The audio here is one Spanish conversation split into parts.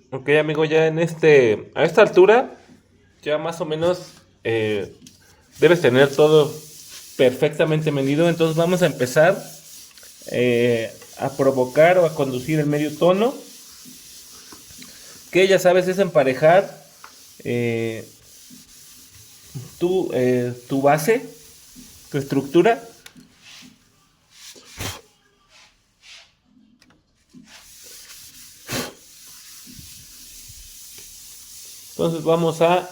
Ok, amigo, ya a esta altura, ya más o menos debes tener todo perfectamente medido. Entonces vamos a empezar a provocar o a conducir el medio tono, que ya sabes es emparejar eh, tu base, tu estructura. Entonces vamos a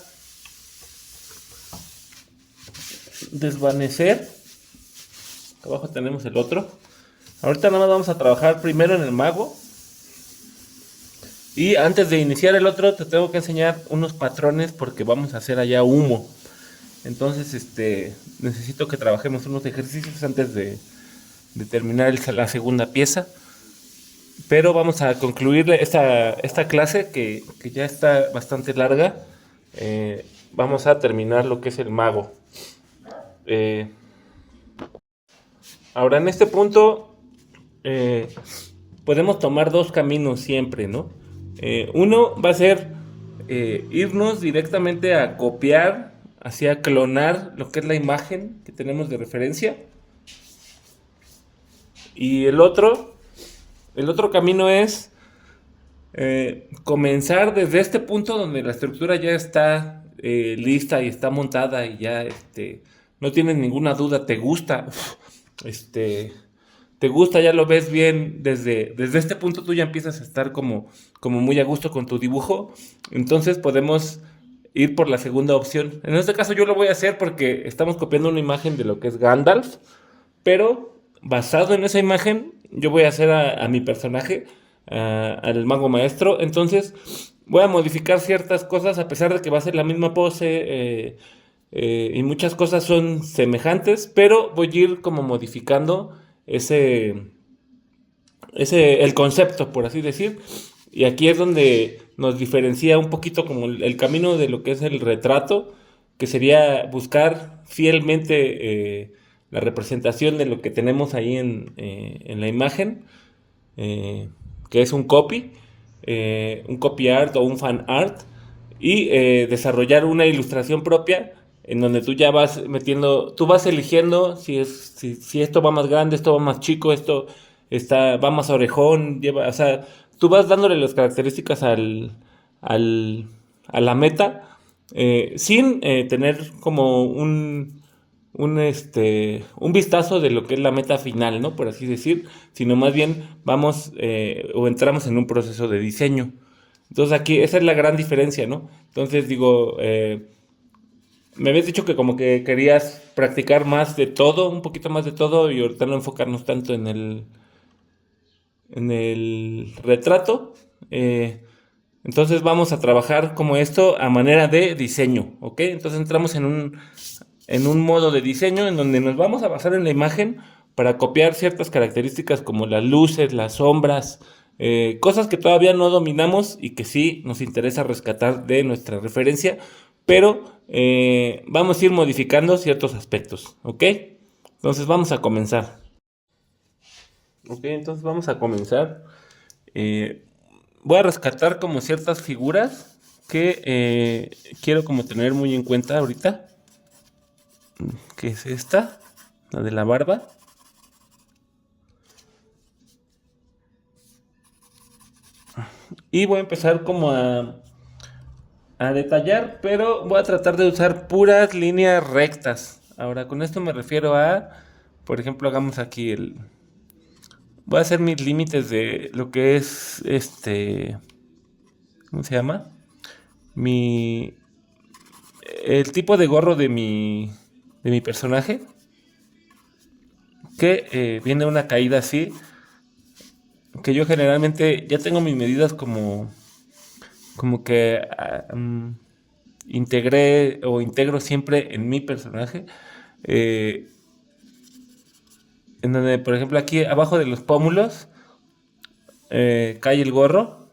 desvanecer. Abajo tenemos el otro. Ahorita nada más vamos a trabajar primero en el mago. Y antes de iniciar el otro, te tengo que enseñar unos patrones porque vamos a hacer allá humo. Entonces, necesito que trabajemos unos ejercicios antes de terminar la segunda pieza. Pero vamos a concluir esta clase que ya está bastante larga. Vamos a terminar lo que es el mago. Eh, Ahora, en este punto, eh, podemos tomar dos caminos siempre, ¿no? Uno va a ser irnos directamente a copiar, hacia clonar lo que es la imagen que tenemos de referencia. Y el otro camino es comenzar desde este punto donde la estructura ya está lista y está montada y ya no tienes ninguna duda, te gusta, te gusta, ya lo ves bien, desde este punto tú ya empiezas a estar como muy a gusto con tu dibujo, entonces podemos ir por la segunda opción. En este caso yo lo voy a hacer porque estamos copiando una imagen de lo que es Gandalf, pero basado en esa imagen, yo voy a hacer a mi personaje, al mago maestro. Entonces, voy a modificar ciertas cosas, a pesar de que va a ser la misma pose, y muchas cosas son semejantes, pero voy a ir como modificando ese, el concepto, por así decir. Y aquí es donde nos diferencia un poquito como el camino de lo que es el retrato, que sería buscar fielmente la representación de lo que tenemos ahí en la imagen, eh, que es un copy art o un fan art, y desarrollar una ilustración propia en donde tú ya vas metiendo, tú vas eligiendo si esto va más grande, esto va más chico, esto va más orejón, o sea, tú vas dándole las características al, a la meta, sin tener como un vistazo de lo que es la meta final, ¿no? Por así decir, sino más bien vamos o entramos en un proceso de diseño. Entonces aquí esa es la gran diferencia, ¿no? Entonces digo, me habías dicho que como que querías practicar más de todo, un poquito más de todo, y ahorita no enfocarnos tanto en el retrato. Entonces vamos a trabajar como esto a manera de diseño, ¿ok? Entonces entramos en un modo de diseño en donde nos vamos a basar en la imagen para copiar ciertas características como las luces, las sombras, cosas que todavía no dominamos y que sí nos interesa rescatar de nuestra referencia, pero vamos a ir modificando ciertos aspectos, ¿ok? Entonces vamos a comenzar. Ok, entonces vamos a comenzar. Eh, Voy a rescatar como ciertas figuras que quiero como tener muy en cuenta ahorita. Que es esta, la de la barba. Y voy a empezar como a detallar, pero voy a tratar de usar puras líneas rectas. Ahora, con esto me refiero por ejemplo, hagamos aquí voy a hacer mis límites de lo que es ¿cómo se llama? Mi, el tipo de gorro de mi personaje, que viene una caída así, que yo generalmente ya tengo mis medidas como que integré o integro siempre en mi personaje. eh, en donde, por ejemplo, aquí abajo de los pómulos cae el gorro.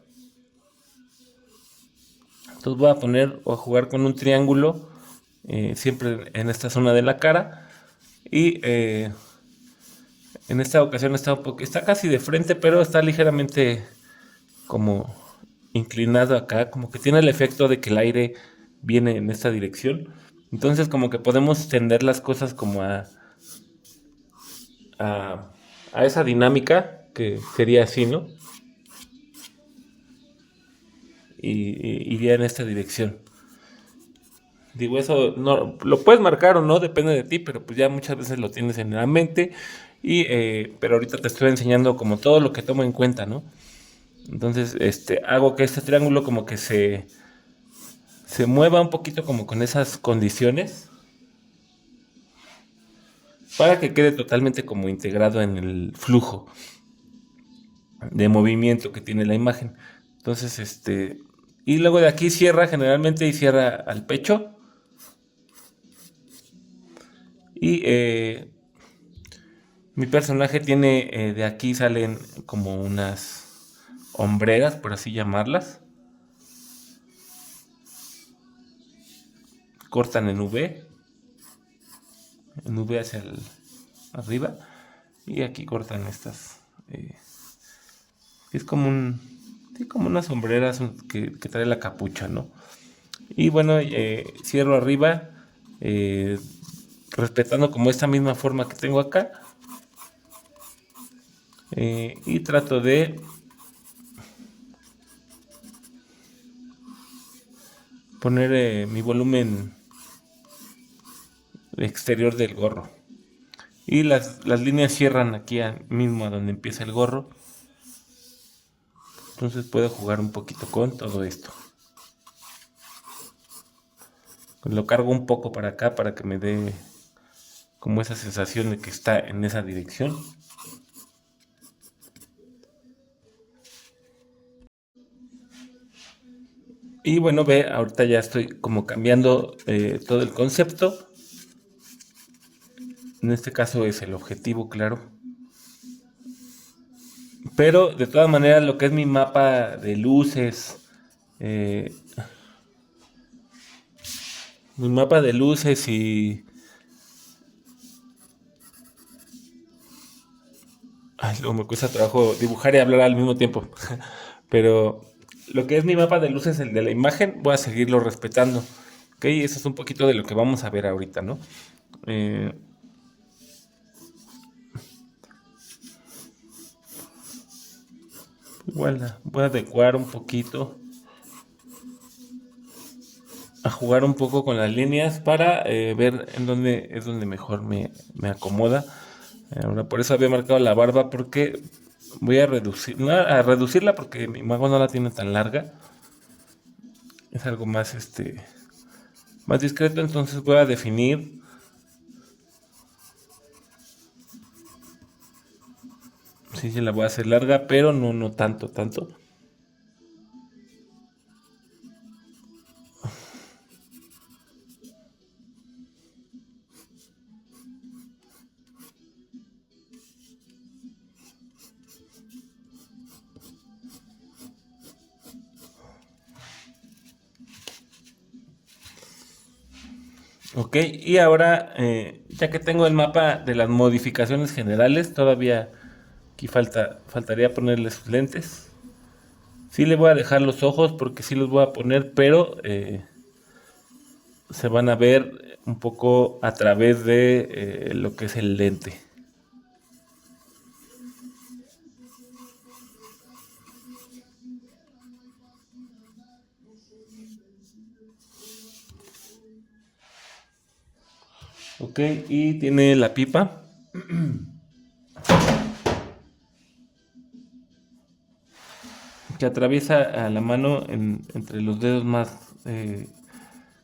Entonces voy a poner o a jugar con un triángulo siempre en esta zona de la cara. Y en esta ocasión está casi de frente, pero está ligeramente como inclinado acá, como que tiene el efecto de que el aire viene en esta dirección. Entonces como que podemos tender las cosas como a, a esa dinámica que sería así, ¿no? Y iría en esta dirección. Digo, eso no lo puedes marcar o no, depende de ti, pero pues ya muchas veces lo tienes en la mente. Pero ahorita te estoy enseñando como todo lo que tomo en cuenta, ¿no? Entonces, hago que este triángulo como que se mueva un poquito como con esas condiciones para que quede totalmente como integrado en el flujo de movimiento que tiene la imagen. Entonces, y luego de aquí cierra generalmente y cierra al pecho. Y mi personaje tiene, de aquí salen como unas hombreras, por así llamarlas. Cortan en V hacia arriba. Y aquí cortan estas. Es como sí, como unas sombreras que trae la capucha, ¿no? Y bueno, cierro arriba, eh, respetando como esta misma forma que tengo acá. Y trato de poner mi volumen exterior del gorro. Y las líneas cierran aquí mismo a donde empieza el gorro. Entonces puedo jugar un poquito con todo esto. Lo cargo un poco para acá para que me dé como esa sensación de que está en esa dirección. Y bueno, ve, ahorita ya estoy como cambiando todo el concepto. En este caso es el objetivo, claro. Pero de todas maneras lo que es mi mapa de luces, eh, mi mapa de luces y... Ay, luego me cuesta trabajo dibujar y hablar al mismo tiempo. Pero lo que es mi mapa de luces, el de la imagen, voy a seguirlo respetando. Ok, eso es un poquito de lo que vamos a ver ahorita, ¿no? Eh, Igual voy a adecuar un poquito, a jugar un poco con las líneas para ver en dónde es donde mejor me acomoda. Ahora, por eso había marcado la barba porque voy a reducirla porque mi mago no la tiene tan larga. Es algo más, más discreto, entonces voy a definir. Sí, sí, la voy a hacer larga, pero no tanto. Ok, y ahora, ya que tengo el mapa de las modificaciones generales, todavía aquí faltaría ponerle sus lentes. Sí le voy a dejar los ojos porque sí los voy a poner, pero se van a ver un poco a través de lo que es el lente. Ok, y tiene la pipa que atraviesa a la mano entre los dedos más que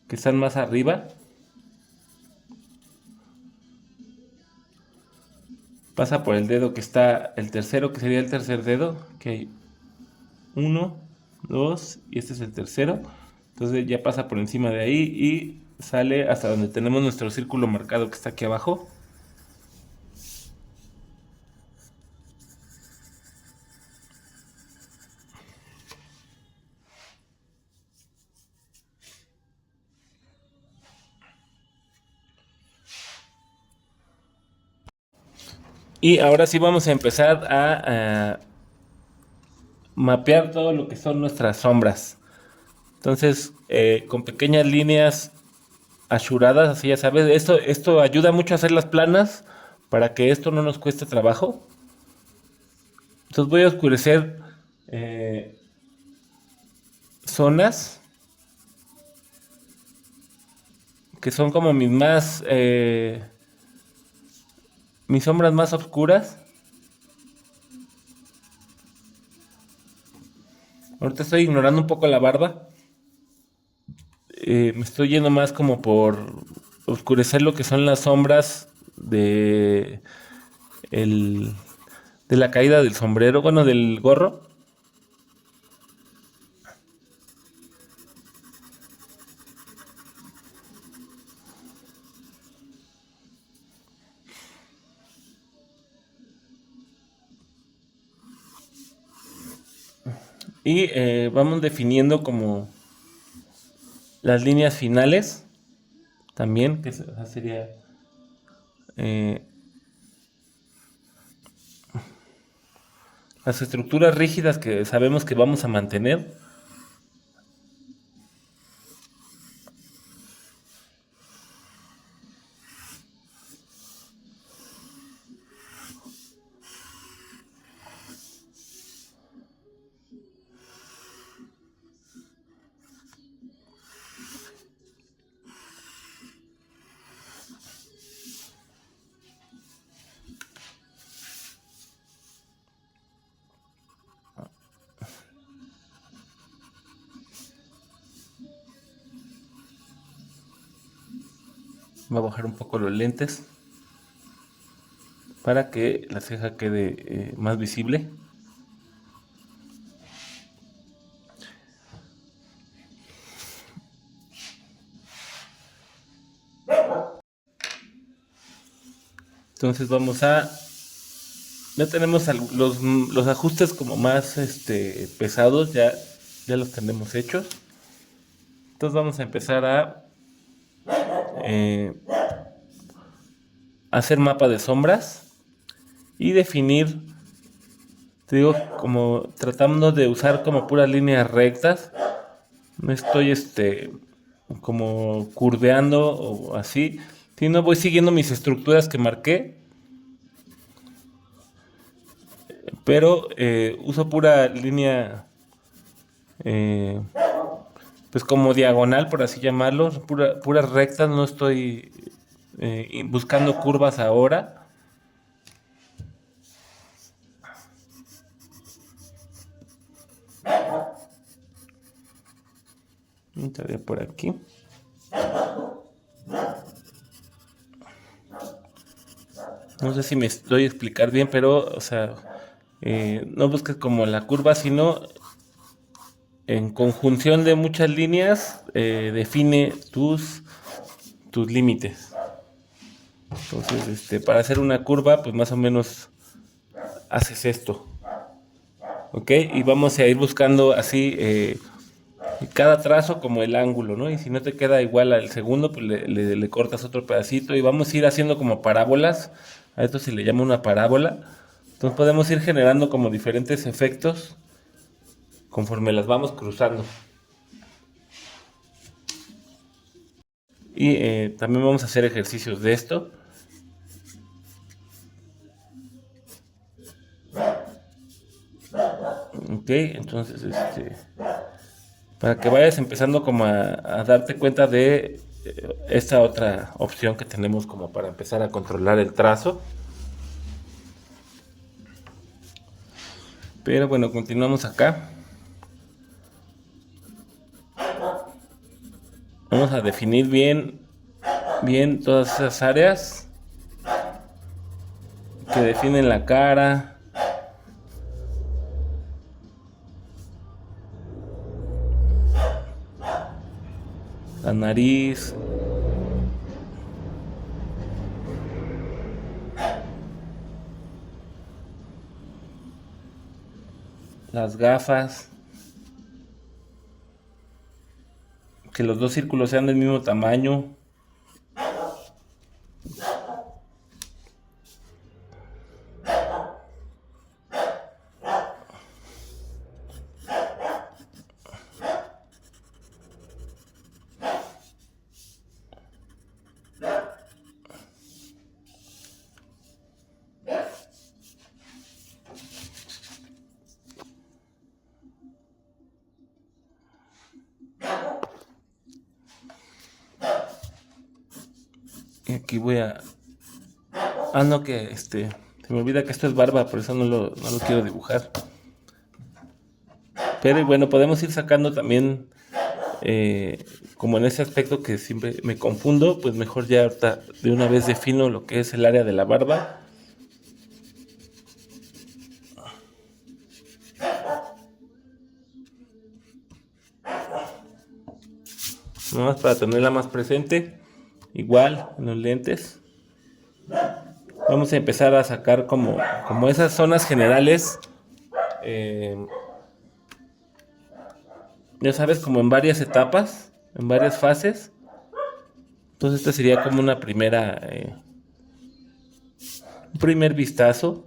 están más arriba. Pasa por el dedo que está el tercero, que sería el tercer dedo, que hay uno, dos, y este es el tercero. Entonces ya pasa por encima de ahí y sale hasta donde tenemos nuestro círculo marcado que está aquí abajo. Y ahora sí vamos a empezar mapear todo lo que son nuestras sombras. Entonces, con pequeñas líneas achuradas, así ya sabes, esto ayuda mucho a hacerlas planas para que esto no nos cueste trabajo. Entonces voy a oscurecer eh, zonas que son como mis sombras más oscuras. Ahorita estoy ignorando un poco la barba. Me estoy yendo más como por oscurecer lo que son las sombras el, de la caída del sombrero, bueno, del gorro. Y vamos definiendo como las líneas finales también, que sería eh, las estructuras rígidas que sabemos que vamos a mantener. Voy a bajar un poco los lentes para que la ceja quede más visible. Entonces ya tenemos los ajustes como más pesados, ya los tenemos hechos. Entonces vamos a empezar a eh, hacer mapa de sombras y definir, te digo, como tratando de usar como puras líneas rectas. No estoy como curveando o así, sino voy siguiendo mis estructuras que marqué, pero uso pura línea, eh, pues como diagonal, por así llamarlo, puras rectas, no estoy buscando curvas ahora. Entraré por aquí. No sé si me estoy explicar bien, pero, o sea, no busques como la curva, sino en conjunción de muchas líneas, define tus límites. Entonces, para hacer una curva, pues más o menos haces esto. ¿Ok? Y vamos a ir buscando así cada trazo como el ángulo, ¿no? Y si no te queda igual al segundo, pues le cortas otro pedacito y vamos a ir haciendo como parábolas. A esto se le llama una parábola. Entonces podemos ir generando como diferentes efectos conforme las vamos cruzando. Y también vamos a hacer ejercicios de esto. Ok, entonces para que vayas empezando como a darte cuenta de esta otra opción que tenemos como para empezar a controlar el trazo. Pero bueno, continuamos acá. Vamos a definir bien todas esas áreas que definen la cara, la nariz, las gafas, que los dos círculos sean del mismo tamaño. Aquí voy a... Ah, no, que se me olvida que esto es barba, por eso no lo quiero dibujar. Pero bueno, podemos ir sacando también, como en ese aspecto que siempre me confundo, pues mejor ya ahorita de una vez defino lo que es el área de la barba. Nomás para tenerla más presente, igual en los lentes. Vamos a empezar a sacar como esas zonas generales, ya sabes, como en varias etapas, en varias fases. Entonces esta sería como una un primer vistazo.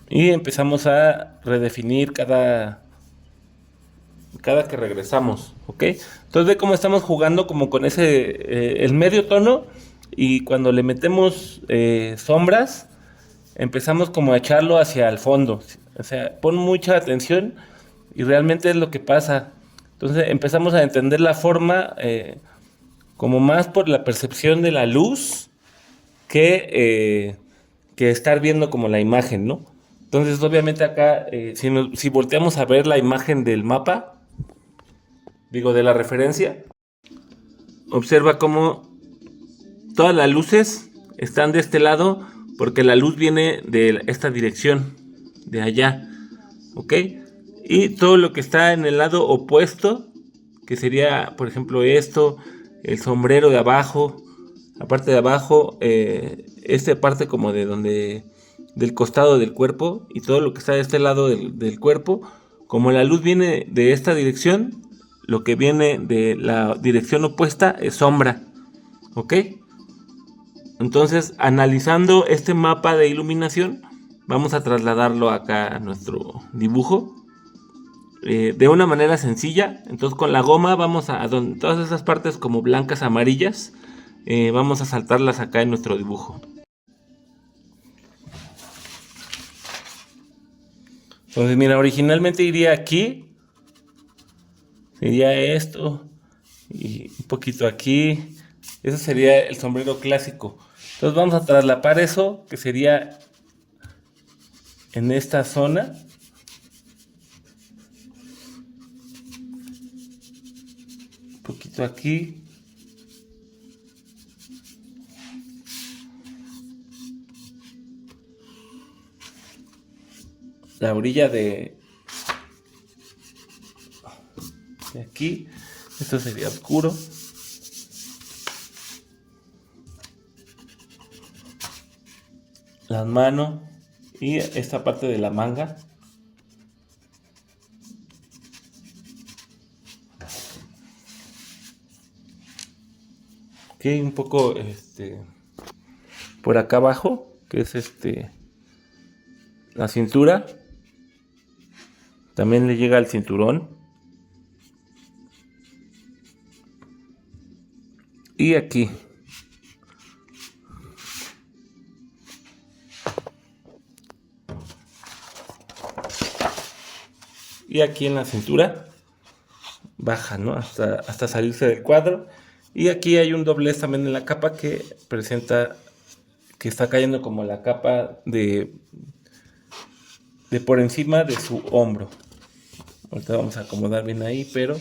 Y empezamos a redefinir cada que regresamos, ¿ok? Entonces ve cómo estamos jugando como con el medio tono, y cuando le metemos sombras, empezamos como a echarlo hacia el fondo. O sea, pon mucha atención y realmente es lo que pasa. Entonces empezamos a entender la forma, como más por la percepción de la luz que estar viendo como la imagen, ¿no? Entonces obviamente acá, si volteamos a ver la imagen del mapa, digo, de la referencia, observa cómo todas las luces están de este lado porque la luz viene de esta dirección, de allá, ¿ok? Y todo lo que está en el lado opuesto, que sería, por ejemplo, esto, el sombrero de abajo, la parte de abajo, esta parte como del costado del cuerpo, y todo lo que está de este lado del cuerpo, como la luz viene de esta dirección, lo que viene de la dirección opuesta es sombra, ¿ok? Entonces, analizando este mapa de iluminación, vamos a trasladarlo acá a nuestro dibujo, de una manera sencilla. Entonces, con la goma vamos a donde todas esas partes como blancas, amarillas, vamos a saltarlas acá en nuestro dibujo. Entonces, mira, originalmente iría aquí, sería esto, y un poquito aquí. Eso sería el sombrero clásico. Entonces vamos a traslapar eso, que sería en esta zona. Un poquito aquí. La orilla de aquí. Esto sería oscuro. Las manos y esta parte de la manga. Ok, un poco por acá abajo, que es la cintura. También le llega al cinturón. Y aquí. Y aquí en la cintura baja, ¿no? Hasta salirse del cuadro. Y aquí hay un doblez también en la capa que presenta que está cayendo como la capa de por encima de su hombro. Ahorita vamos a acomodar bien ahí, pero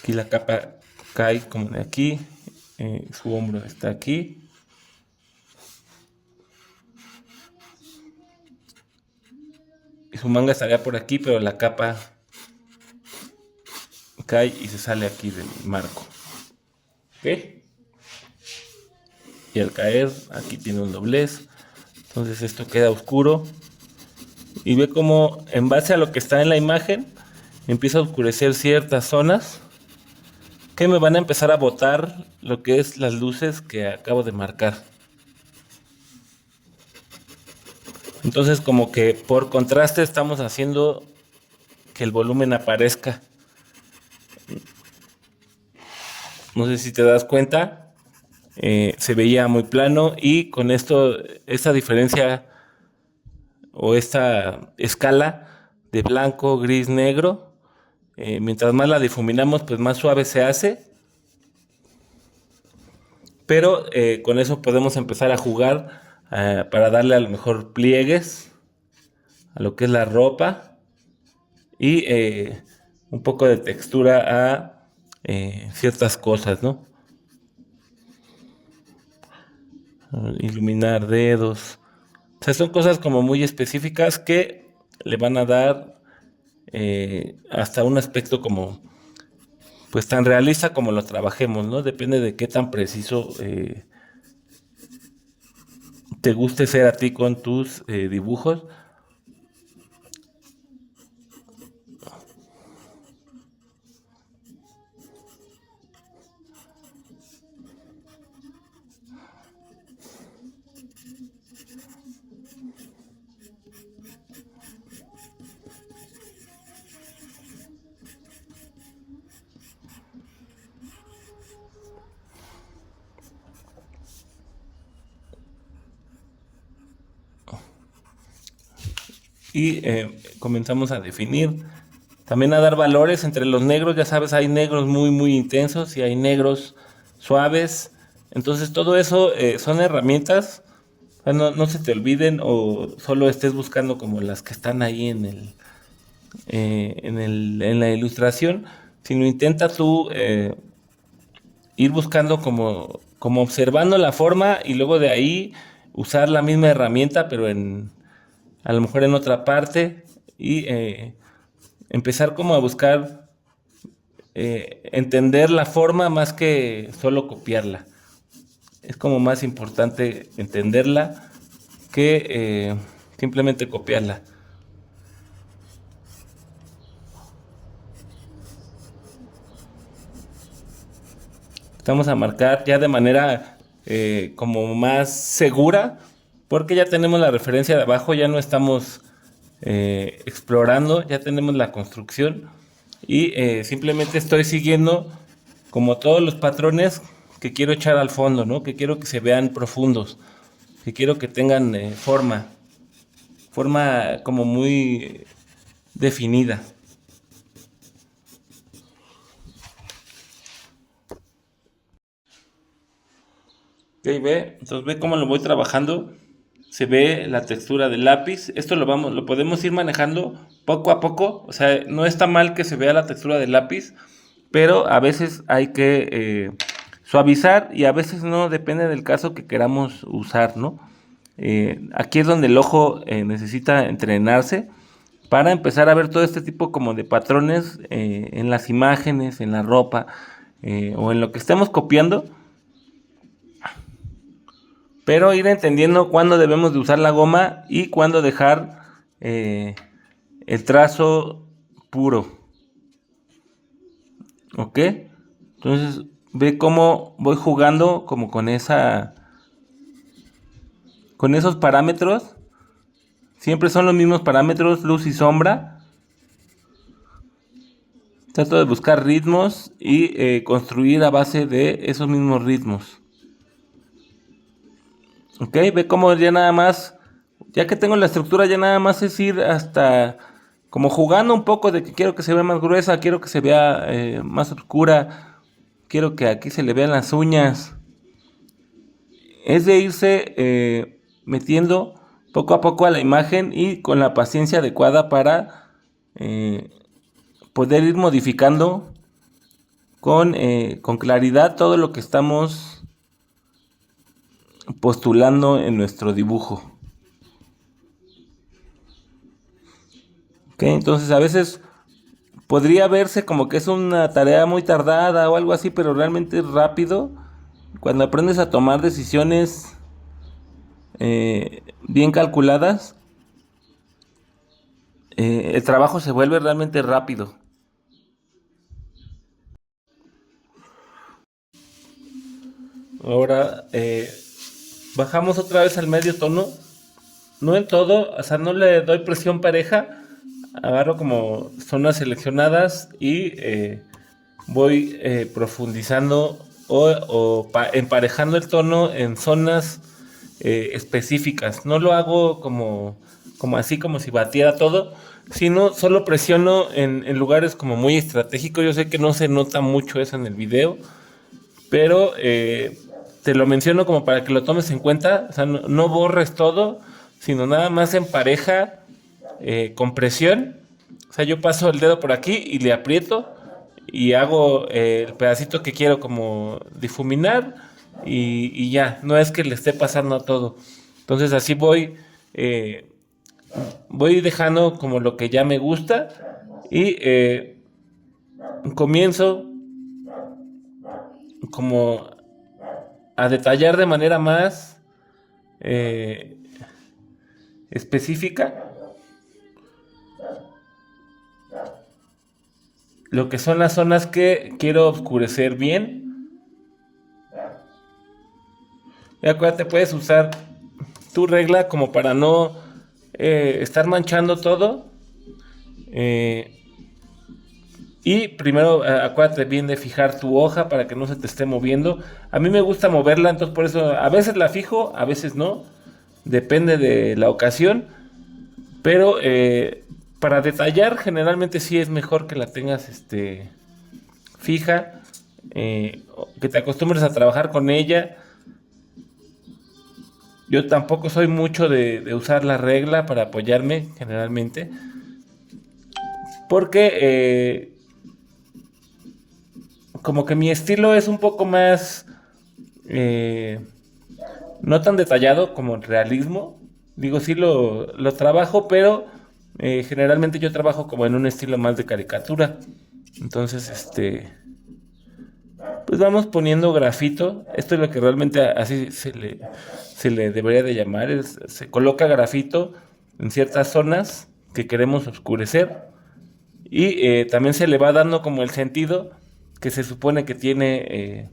aquí la capa cae como de aquí, su hombro está aquí. Y su manga estaría por aquí, pero la capa cae y se sale aquí del marco. ¿Ok? Y al caer, aquí tiene un doblez. Entonces esto queda oscuro. Y ve cómo, en base a lo que está en la imagen, empieza a oscurecer ciertas zonas que me van a empezar a botar lo que es las luces que acabo de marcar. Entonces como que por contraste estamos haciendo que el volumen aparezca. No sé si te das cuenta, se veía muy plano y con esto, esta diferencia o esta escala de blanco, gris, negro, mientras más la difuminamos, pues más suave se hace. Pero con eso podemos empezar a jugar para darle a lo mejor pliegues a lo que es la ropa y un poco de textura a ciertas cosas, ¿no? Iluminar dedos. O sea, son cosas como muy específicas que le van a dar hasta un aspecto como, pues tan realista como lo trabajemos, ¿no? Depende de qué tan preciso te guste ser a ti con tus dibujos. Y comenzamos a definir, también a dar valores entre los negros. Ya sabes, hay negros muy muy intensos y hay negros suaves. Entonces todo eso son herramientas. O sea, no se te olviden o solo estés buscando como las que están ahí en la ilustración, sino intenta tú ir buscando como observando la forma y luego de ahí usar la misma herramienta, pero a lo mejor en otra parte y empezar como a buscar entender la forma más que solo copiarla. Es como más importante entenderla que simplemente copiarla. Vamos a marcar ya de manera como más segura, porque ya tenemos la referencia de abajo, ya no estamos explorando, ya tenemos la construcción y simplemente estoy siguiendo como todos los patrones que quiero echar al fondo, ¿no? Que quiero que se vean profundos, que quiero que tengan forma como muy definida. Ok, entonces ve cómo lo voy trabajando. Se ve la textura del lápiz. Esto lo podemos ir manejando poco a poco. O sea, no está mal que se vea la textura del lápiz, pero a veces hay que suavizar y a veces no, depende del caso que queramos usar, ¿no? Aquí es donde el ojo necesita entrenarse para empezar a ver todo este tipo como de patrones en las imágenes, en la ropa o en lo que estemos copiando, pero ir entendiendo cuándo debemos de usar la goma y cuándo dejar el trazo puro. ¿Ok? Entonces ve cómo voy jugando como con esos parámetros. Siempre son los mismos parámetros, luz y sombra. Trato de buscar ritmos y construir a base de esos mismos ritmos. Ok, ve cómo ya nada más, ya que tengo la estructura, ya nada más es ir hasta como jugando un poco de que quiero que se vea más gruesa, quiero que se vea más oscura, quiero que aquí se le vean las uñas. Es de irse metiendo poco a poco a la imagen y con la paciencia adecuada para poder ir modificando con claridad todo lo que estamos postulando en nuestro dibujo. Okay, entonces a veces podría verse como que es una tarea muy tardada o algo así, pero realmente es rápido. Cuando aprendes a tomar decisiones bien calculadas, el trabajo se vuelve realmente rápido. Ahora bajamos otra vez al medio tono. No en todo, o sea, no le doy presión pareja agarro como zonas seleccionadas y voy profundizando emparejando el tono en zonas específicas. No lo hago como así, como si batiera todo, sino solo presiono en lugares como muy estratégicos. Yo sé que no se nota mucho eso en el video, pero te lo menciono como para que lo tomes en cuenta. O sea, no borres todo, sino nada más empareja con presión. O sea, yo paso el dedo por aquí y le aprieto y hago el pedacito que quiero como difuminar y ya, no es que le esté pasando a todo. Entonces así voy dejando como lo que ya me gusta y comienzo como a detallar de manera más eh, específica lo que son las zonas que quiero oscurecer bien. Y acuérdate, puedes usar tu regla como para no estar manchando todo. Y primero acuérdate bien de fijar tu hoja para que no se te esté moviendo. A mí me gusta moverla, entonces por eso a veces la fijo, a veces no. Depende de la ocasión. Pero para detallar generalmente sí es mejor que la tengas fija. Que te acostumbres a trabajar con ella. Yo tampoco soy mucho de usar la regla para apoyarme generalmente. Porque como que mi estilo es un poco más eh, no tan detallado como el realismo. Digo, sí lo trabajo, pero generalmente yo trabajo como en un estilo más de caricatura. Entonces, pues vamos poniendo grafito. Esto es lo que realmente así se le debería de llamar. Se coloca grafito en ciertas zonas que queremos oscurecer. Y también se le va dando como el sentido que se supone que tiene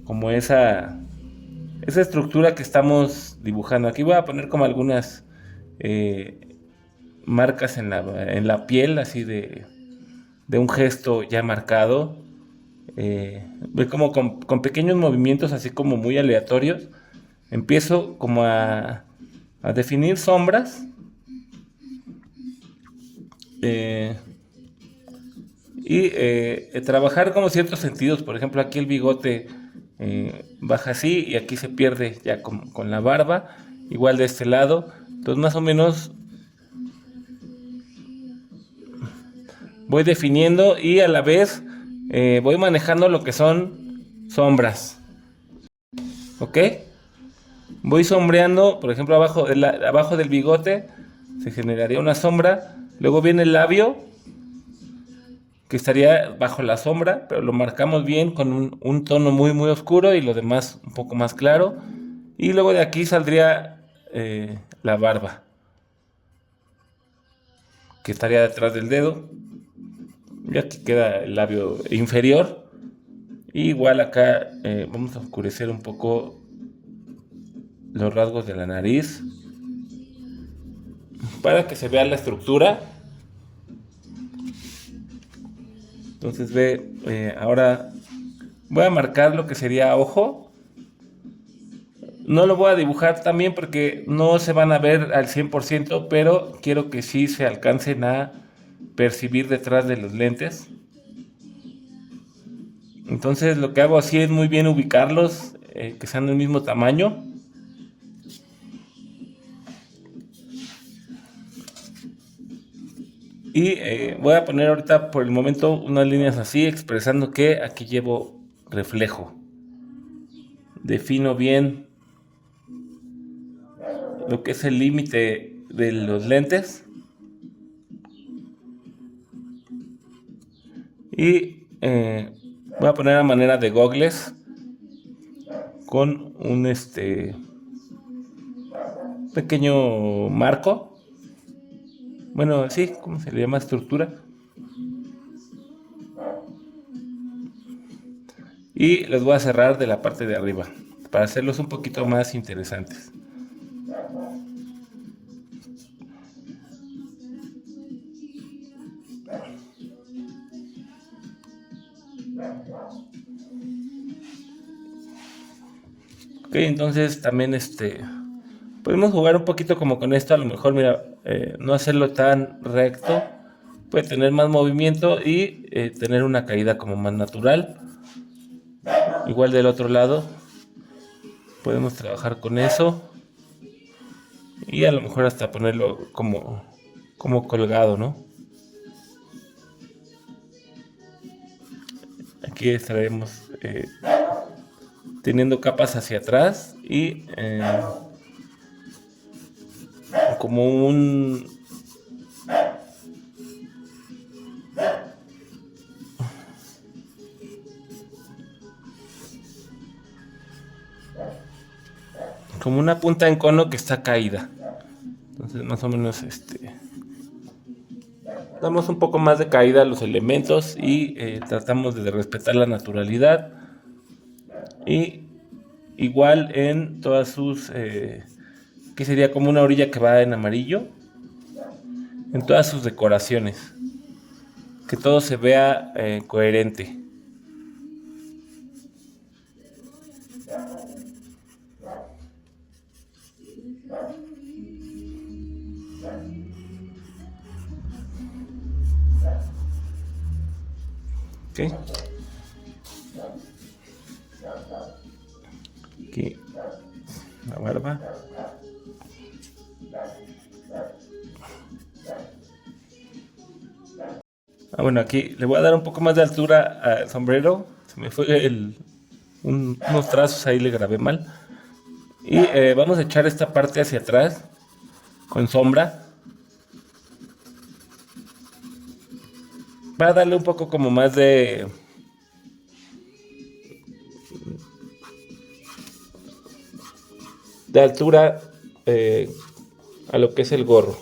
como esa estructura que estamos dibujando. Aquí voy a poner como algunas eh, marcas en la piel, así de un gesto ya marcado. Ve como con pequeños movimientos, así como muy aleatorios. Empiezo como a definir sombras. Eh, y trabajar como ciertos sentidos. Por ejemplo, aquí el bigote baja así y aquí se pierde ya con la barba. Igual de este lado. Entonces más o menos voy definiendo y a la vez voy manejando lo que son sombras. ¿Ok? Voy sombreando, por ejemplo, abajo del bigote se generaría una sombra. Luego viene el labio, que estaría bajo la sombra, pero lo marcamos bien con un tono muy muy oscuro y lo demás un poco más claro. Y luego de aquí saldría la barba, que estaría detrás del dedo. Y aquí queda el labio inferior. Y igual acá vamos a oscurecer un poco los rasgos de la nariz para que se vea la estructura. Entonces ve, ahora voy a marcar lo que sería ojo. No lo voy a dibujar también porque no se van a ver al 100%, pero quiero que sí se alcancen a percibir detrás de los lentes. Entonces lo que hago así es muy bien ubicarlos, que sean del mismo tamaño. Y voy a poner ahorita por el momento unas líneas así, expresando que aquí llevo reflejo. Defino bien lo que es el límite de los lentes. Y voy a poner a manera de gogles con un pequeño marco. Bueno, sí, ¿cómo se le llama? Estructura. Y los voy a cerrar de la parte de arriba para hacerlos un poquito más interesantes. Ok, entonces también podemos jugar un poquito como con esto, a lo mejor, mira, no hacerlo tan recto, puede tener más movimiento y tener una caída como más natural. Igual del otro lado, podemos trabajar con eso y a lo mejor hasta ponerlo como colgado, ¿no? Aquí estaremos teniendo capas hacia atrás y como como una punta en cono que está caída. Entonces más o menos damos un poco más de caída a los elementos y tratamos de respetar la naturalidad y igual en todas sus que sería como una orilla que va en amarillo, en todas sus decoraciones, que todo se vea coherente. ¿Okay? Aquí la barba. Bueno, aquí le voy a dar un poco más de altura al sombrero. Se me fue unos trazos ahí, le grabé mal. Y vamos a echar esta parte hacia atrás con sombra. Va a darle un poco como más de altura a lo que es el gorro.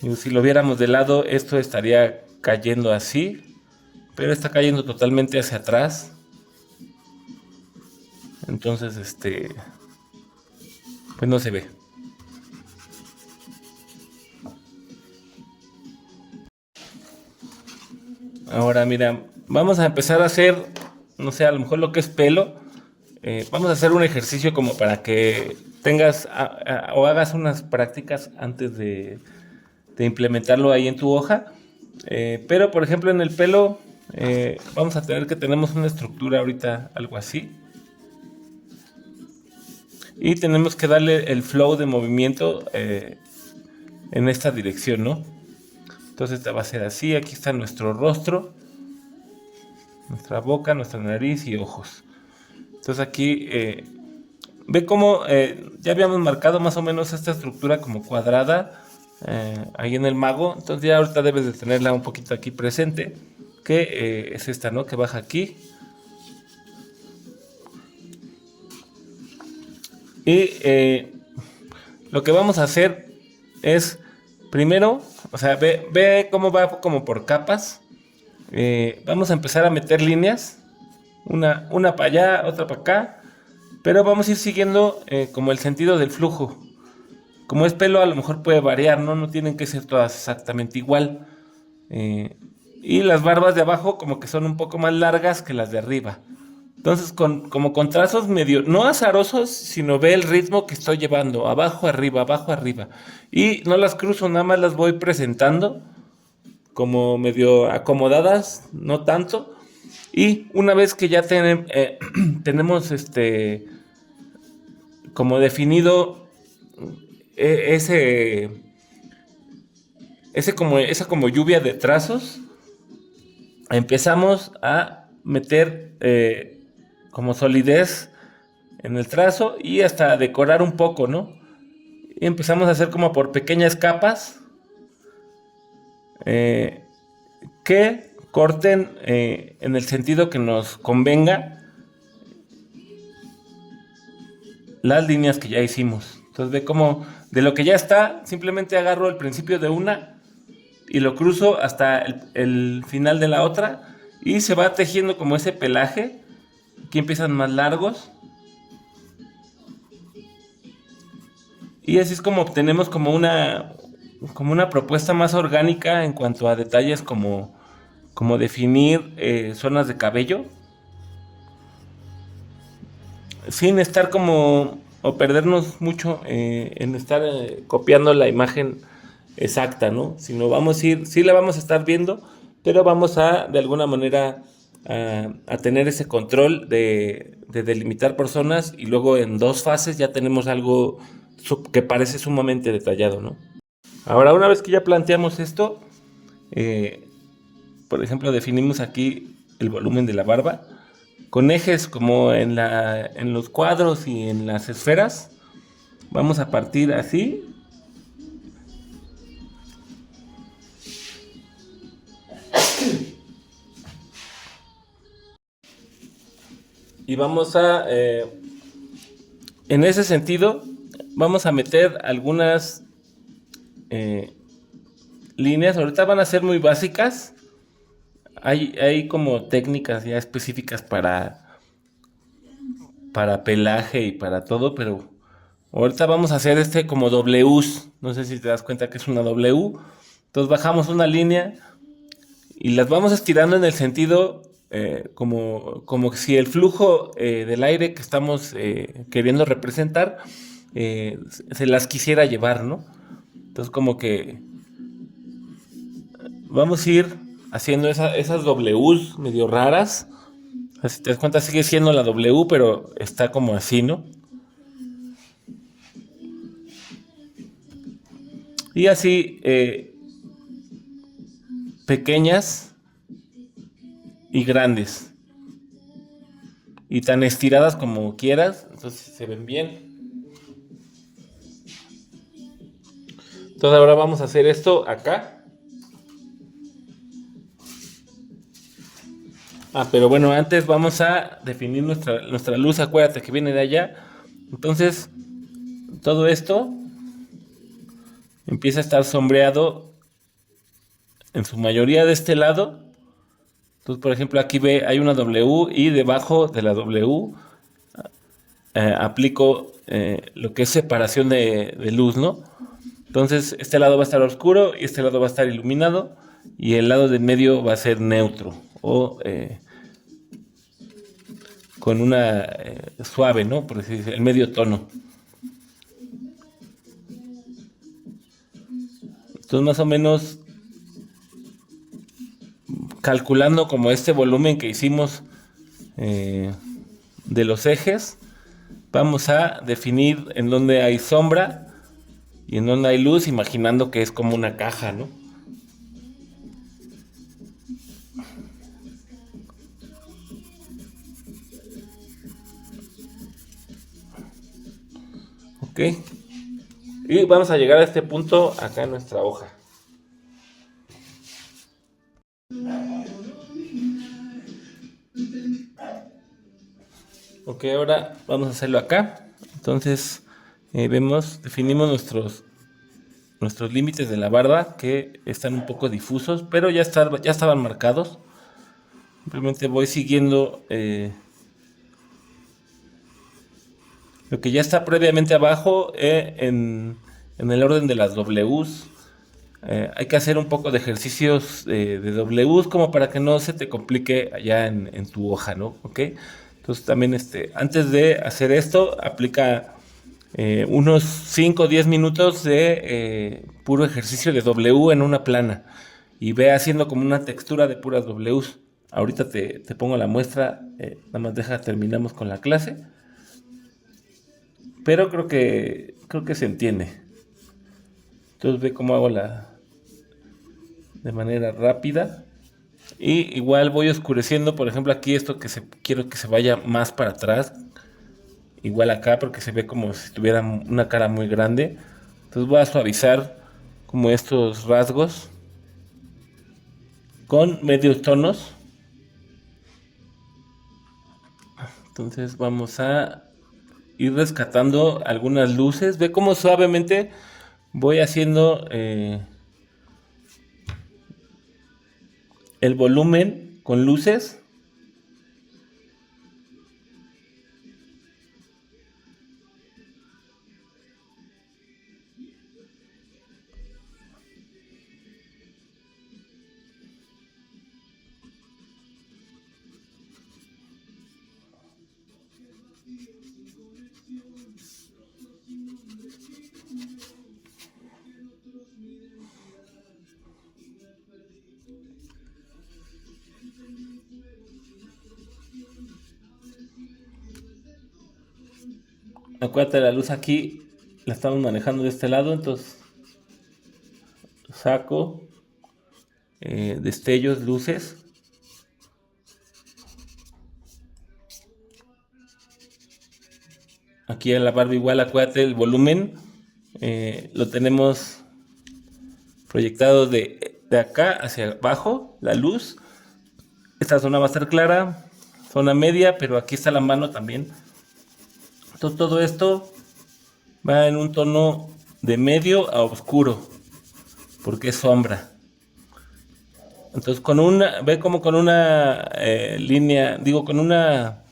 Y si lo viéramos de lado, esto estaría cayendo así, pero está cayendo totalmente hacia atrás. Entonces, pues no se ve. Ahora, mira, vamos a empezar a hacer, no sé, a lo mejor lo que es pelo. Vamos a hacer un ejercicio como para que tengas o hagas unas prácticas antes de implementarlo ahí en tu hoja. Pero, por ejemplo, en el pelo vamos a tener que tenemos una estructura ahorita, algo así. Y tenemos que darle el flow de movimiento en esta dirección, ¿no? Entonces esta va a ser así, aquí está nuestro rostro, nuestra boca, nuestra nariz y ojos. Entonces aquí ve cómo ya habíamos marcado más o menos esta estructura como cuadrada ahí en el mago. Entonces ya ahorita debes de tenerla un poquito aquí presente, que es esta, ¿no? Que baja aquí. Y lo que vamos a hacer es, primero, o sea, ve cómo va como por capas. Vamos a empezar a meter líneas, una para allá, otra para acá, pero vamos a ir siguiendo como el sentido del flujo. Como es pelo, a lo mejor puede variar, ¿no? No tienen que ser todas exactamente igual. Y las barbas de abajo como que son un poco más largas que las de arriba. Entonces, como con trazos medio, no azarosos, sino ve el ritmo que estoy llevando, abajo, arriba, abajo, arriba. Y no las cruzo, nada más las voy presentando como medio acomodadas, no tanto. Y una vez que ya tenemos como definido ese, esa como lluvia de trazos, empezamos a meter como solidez en el trazo y hasta decorar un poco, ¿no? Y empezamos a hacer como por pequeñas capas que corten en el sentido que nos convenga las líneas que ya hicimos. Entonces ve como de lo que ya está, simplemente agarro el principio de una y lo cruzo hasta el final de la otra y se va tejiendo como ese pelaje. Aquí empiezan más largos y así es como obtenemos como una propuesta más orgánica en cuanto a detalles como como definir zonas de cabello sin estar como o perdernos mucho en estar copiando la imagen exacta, ¿no? Sino vamos a ir, sí la vamos a estar viendo, pero vamos a de alguna manera a tener ese control de delimitar por zonas y luego en dos fases ya tenemos algo que parece sumamente detallado, ¿no? Ahora, una vez que ya planteamos esto, eh, por ejemplo, definimos aquí el volumen de la barba con ejes como en los cuadros y en las esferas. Vamos a partir así y vamos en ese sentido, vamos a meter algunas eh, líneas. Ahorita van a ser muy básicas. Hay como técnicas ya específicas para pelaje y para todo, pero ahorita vamos a hacer este como Ws. No sé si te das cuenta que es una W. Entonces bajamos una línea y las vamos estirando en el sentido como si el flujo del aire que estamos queriendo representar se las quisiera llevar, ¿no? Entonces como que vamos a ir haciendo esas Ws medio raras. Si te das cuenta sigue siendo la W, pero está como así, ¿no? Y así pequeñas y grandes. Y tan estiradas como quieras. Entonces se ven bien. Entonces ahora vamos a hacer esto acá. Pero bueno, antes vamos a definir nuestra luz. Acuérdate que viene de allá. Entonces, todo esto empieza a estar sombreado en su mayoría de este lado. Entonces, por ejemplo, aquí ve, hay una W y debajo de la W aplico lo que es separación de luz, ¿no? Entonces, este lado va a estar oscuro y este lado va a estar iluminado y el lado de medio va a ser neutro o con una suave, ¿no? Por así decirlo, el medio tono. Entonces, más o menos calculando como este volumen que hicimos eh, de los ejes, vamos a definir en dónde hay sombra y en dónde hay luz, imaginando que es como una caja, ¿no? Ok. Y vamos a llegar a este punto acá en nuestra hoja. Ok, ahora vamos a hacerlo acá. Entonces, definimos nuestros límites de la barda que están un poco difusos, pero ya estaban marcados. Simplemente voy siguiendo lo que ya está previamente abajo en el orden de las Ws. Hay que hacer un poco de ejercicios de Ws como para que no se te complique allá en tu hoja, ¿no? ¿Ok? Entonces también antes de hacer esto, aplica unos 5 o 10 minutos de puro ejercicio de W en una plana y ve haciendo como una textura de puras Ws. Ahorita te pongo la muestra, nada más terminamos con la clase, pero creo que se entiende. Entonces ve cómo hago de manera rápida. Y igual voy oscureciendo, por ejemplo, aquí esto quiero que se vaya más para atrás. Igual acá porque se ve como si tuviera una cara muy grande. Entonces voy a suavizar como estos rasgos con medios tonos. Entonces vamos a ir rescatando algunas luces. Ve cómo suavemente voy haciendo el volumen con luces. Acuérdate, la luz aquí la estamos manejando de este lado, entonces saco destellos, luces. Aquí en la barba igual, acuérdate, el volumen lo tenemos proyectado de acá hacia abajo, la luz. Esta zona va a estar clara, zona media, pero aquí está la mano también. Entonces todo esto va en un tono de medio a oscuro, porque es sombra. Entonces ve como con una línea, digo, con una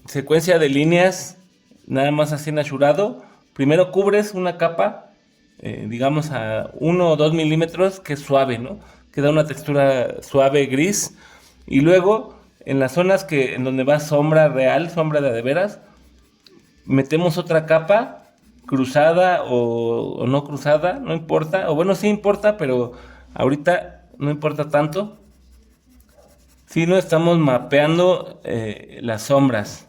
secuencia de líneas, nada más así en achurado. Primero cubres una capa, digamos a 1 o 2 milímetros, que es suave, ¿no? Que da una textura suave gris. Y luego, en las zonas en donde va sombra real, sombra de veras, metemos otra capa cruzada o no cruzada, no importa. O bueno, sí importa, pero ahorita no importa tanto. Si no estamos mapeando las sombras.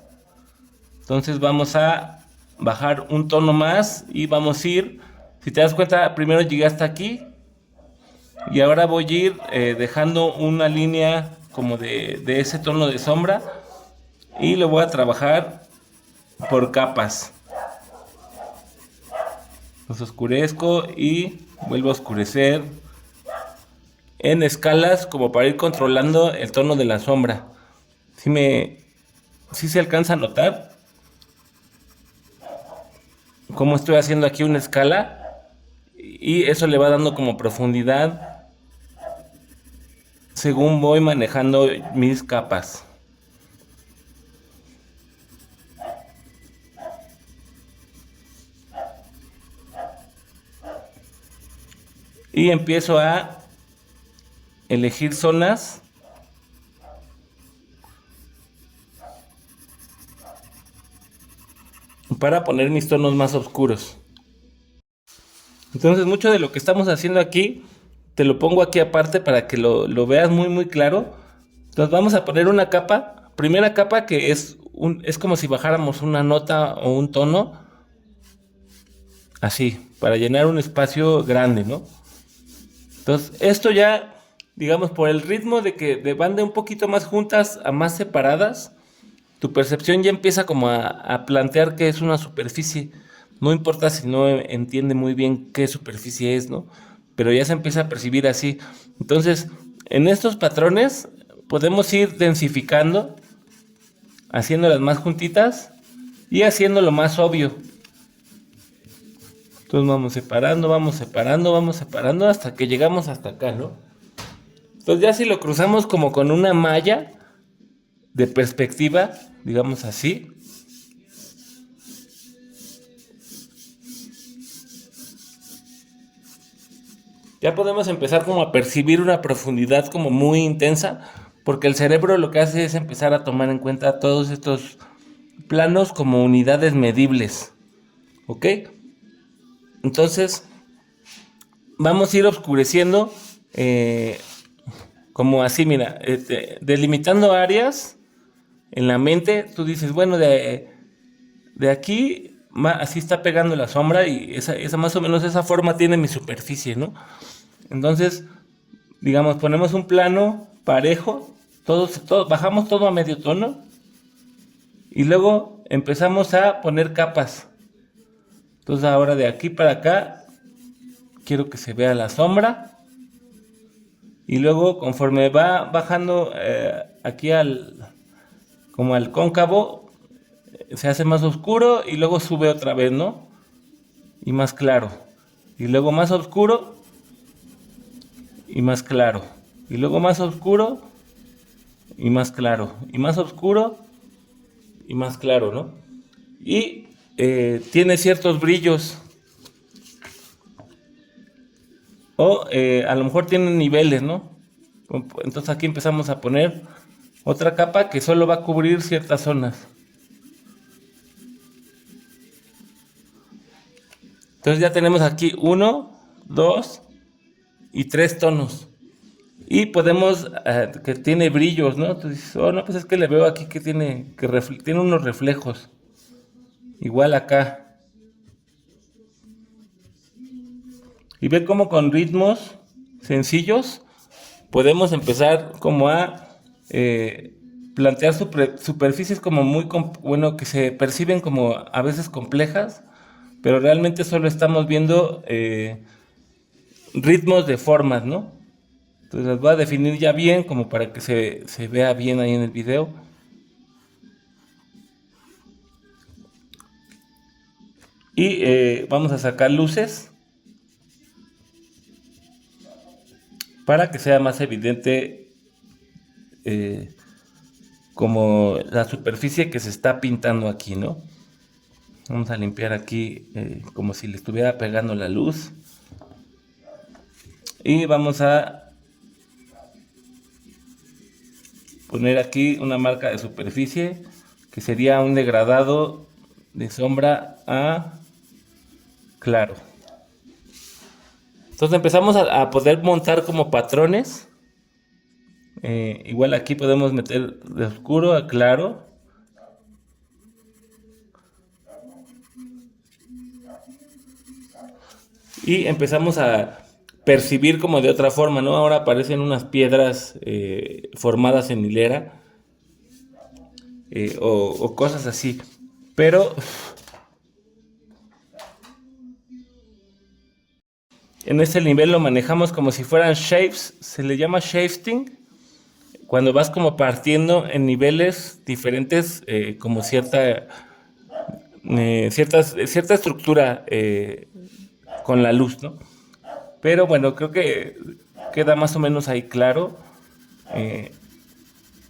Entonces vamos a bajar un tono más y vamos a ir, si te das cuenta, primero llegué hasta aquí y ahora voy a ir dejando una línea como de ese tono de sombra y lo voy a trabajar por capas. Los oscurezco y vuelvo a oscurecer en escalas como para ir controlando el tono de la sombra. Si se alcanza a notar cómo estoy haciendo aquí una escala y eso le va dando como profundidad según voy manejando mis capas. Y empiezo a elegir zonas para poner mis tonos más oscuros. Entonces mucho de lo que estamos haciendo aquí te lo pongo aquí aparte para que lo veas muy muy claro. Entonces vamos a poner una capa, primera capa, que es como si bajáramos una nota o un tono así, para llenar un espacio grande, ¿no? Entonces esto ya, digamos, por el ritmo de que van de un poquito más juntas a más separadas, tu percepción ya empieza como a plantear que es una superficie. No importa si no entiende muy bien qué superficie es, ¿no? Pero ya se empieza a percibir así. Entonces, en estos patrones podemos ir densificando, haciéndolas más juntitas y haciéndolo más obvio. Entonces vamos separando, vamos separando, vamos separando hasta que llegamos hasta acá, ¿no? Entonces ya si lo cruzamos como con una malla de perspectiva, digamos así, ya podemos empezar como a percibir una profundidad como muy intensa, porque el cerebro lo que hace es empezar a tomar en cuenta todos estos planos como unidades medibles, ¿ok? Entonces vamos a ir oscureciendo como así, mira, delimitando áreas en la mente. Tú dices, bueno, de aquí así está pegando la sombra y esa más o menos esa forma tiene mi superficie, ¿no? Entonces, digamos, ponemos un plano parejo, bajamos todo a medio tono y luego empezamos a poner capas. Entonces ahora de aquí para acá quiero que se vea la sombra y luego conforme va bajando aquí como al cóncavo, se hace más oscuro y luego sube otra vez, ¿no? Y más claro. Y luego más oscuro y más claro. Y luego más oscuro y más claro. Y más oscuro y más claro, ¿no? Y tiene ciertos brillos. O a lo mejor tiene niveles, ¿no? Entonces aquí empezamos a poner otra capa que solo va a cubrir ciertas zonas. Entonces ya tenemos aquí 1, 2 y 3 tonos. Y podemos, que tiene brillos, ¿no? Entonces dices, oh, no, pues es que le veo aquí que tiene unos reflejos. Igual acá. Y ve cómo con ritmos sencillos podemos empezar como a plantear superficies como muy, bueno, que se perciben como a veces complejas, pero realmente solo estamos viendo ritmos de formas, ¿no? Entonces las voy a definir ya bien como para que se vea bien ahí en el video. Y vamos a sacar luces para que sea más evidente como la superficie que se está pintando aquí, ¿no? Vamos a limpiar aquí como si le estuviera pegando la luz. Y vamos a poner aquí una marca de superficie que sería un degradado de sombra a claro. Entonces empezamos a poder montar como patrones. Igual aquí podemos meter de oscuro a claro. Y empezamos a percibir como de otra forma, ¿no? Ahora aparecen unas piedras formadas en hilera o cosas así. Pero en este nivel lo manejamos como si fueran shapes, se le llama shaping, cuando vas como partiendo en niveles diferentes, como cierta estructura con la luz, ¿no? Pero bueno, creo que queda más o menos ahí claro eh,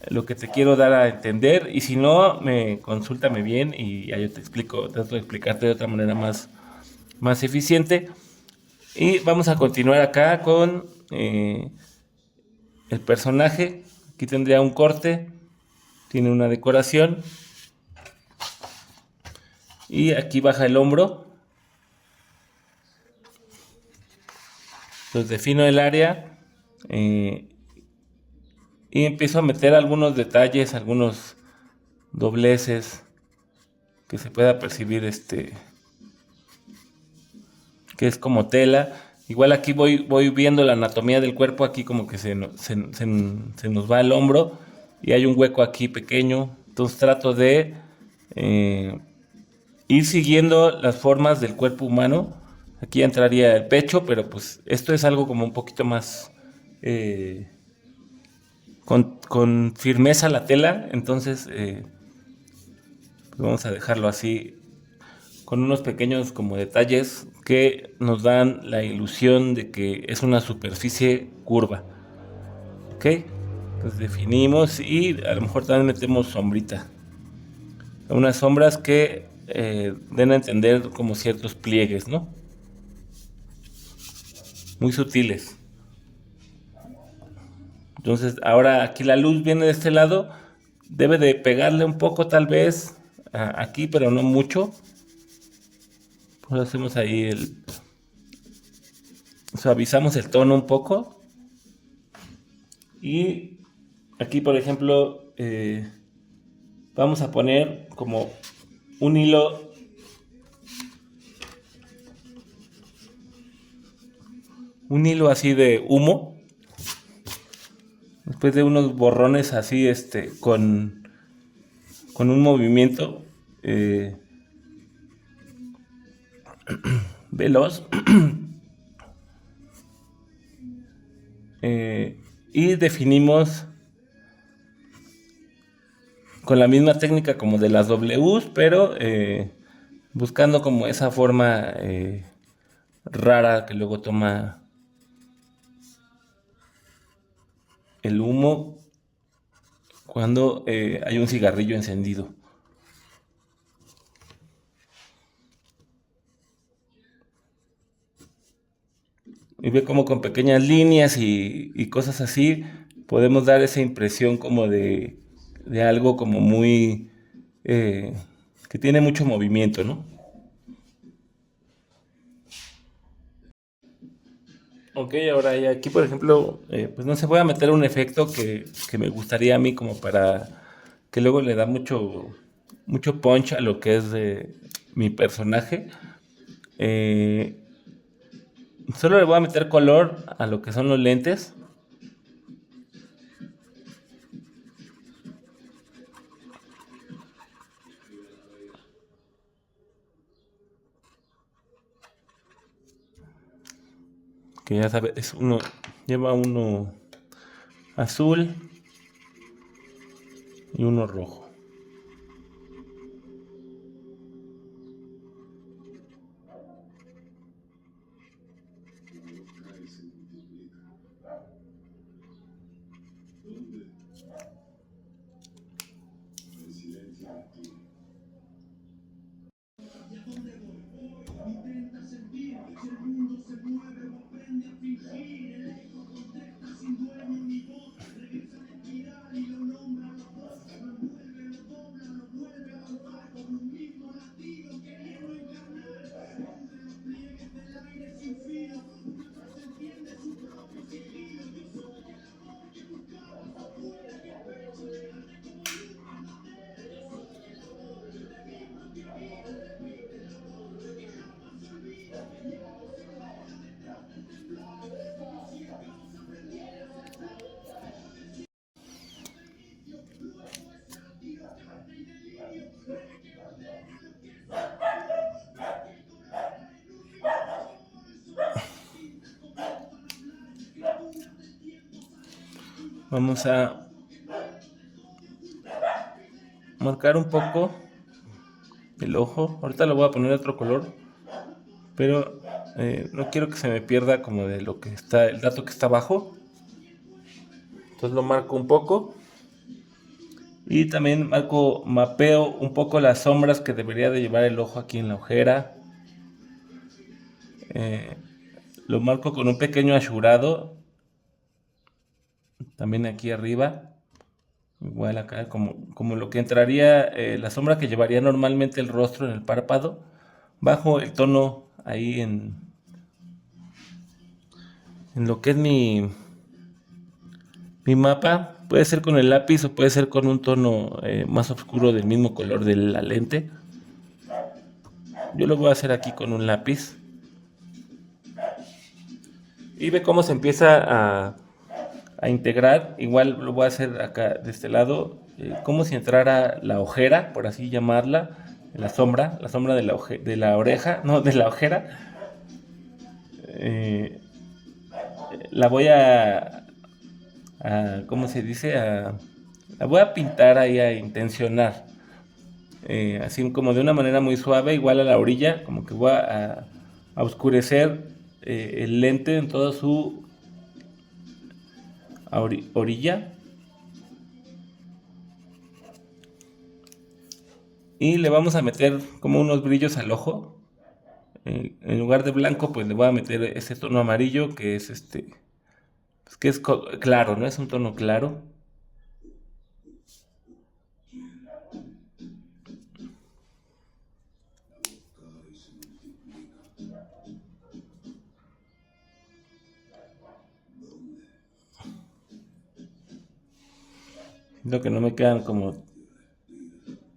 lo que te quiero dar a entender. Y si no, consúltame bien y ya yo te explico, trato de explicarte de otra manera más eficiente. Y vamos a continuar acá con el personaje. Aquí tendría un corte, tiene una decoración. Y aquí baja el hombro. Entonces defino el área y empiezo a meter algunos detalles, algunos dobleces que se pueda percibir que es como tela. Igual aquí voy viendo la anatomía del cuerpo, aquí como que se nos va el hombro y hay un hueco aquí pequeño. Entonces trato de ir siguiendo las formas del cuerpo humano. Aquí entraría el pecho, pero pues esto es algo como un poquito más con firmeza la tela. Entonces pues vamos a dejarlo así con unos pequeños como detalles que nos dan la ilusión de que es una superficie curva. ¿Ok? Entonces definimos y a lo mejor también metemos sombrita. Unas sombras que den a entender como ciertos pliegues, ¿no? Muy sutiles. Entonces ahora aquí la luz viene de este lado. Debe de pegarle un poco tal vez aquí, pero no mucho. Pues hacemos ahí suavizamos el tono un poco. Y aquí, por ejemplo, vamos a poner como un hilo así de humo. Después de unos borrones así, con un movimiento veloz. Y definimos con la misma técnica como de las Ws, pero buscando como esa forma rara que luego toma el humo cuando hay un cigarrillo encendido. Y ve como con pequeñas líneas y cosas así podemos dar esa impresión como de algo como muy que tiene mucho movimiento, ¿no? Ok, ahora y aquí por ejemplo, pues no se voy a meter un efecto que me gustaría a mí como para que luego le da mucho punch a lo que es mi personaje. Solo le voy a meter color a lo que son los lentes. Que ya sabes, lleva uno azul y uno rojo. Vamos a marcar un poco el ojo. Ahorita lo voy a poner otro color, pero no quiero que se me pierda como de lo que está, el dato que está abajo. Entonces lo marco un poco. Y también mapeo un poco las sombras que debería de llevar el ojo aquí en la ojera. Lo marco con un pequeño asurado. También aquí arriba. Igual acá, como lo que entraría, la sombra que llevaría normalmente el rostro en el párpado. Bajo el tono ahí en lo que es mi mapa. Puede ser con el lápiz o puede ser con un tono más oscuro del mismo color de la lente. Yo lo voy a hacer aquí con un lápiz. Y ve cómo se empieza a integrar. Igual lo voy a hacer acá de este lado. Como si entrara la ojera, por así llamarla. La sombra de la oreja, no, de la ojera. La voy ¿cómo se dice? La voy a pintar ahí, a intencionar. Así como de una manera muy suave, igual a la orilla, como que voy a oscurecer el lente en toda su orilla. Y le vamos a meter como unos brillos al ojo. En lugar de blanco, pues le voy a meter ese tono amarillo que es pues que es claro, ¿no? Es un tono claro. Siento que no me quedan como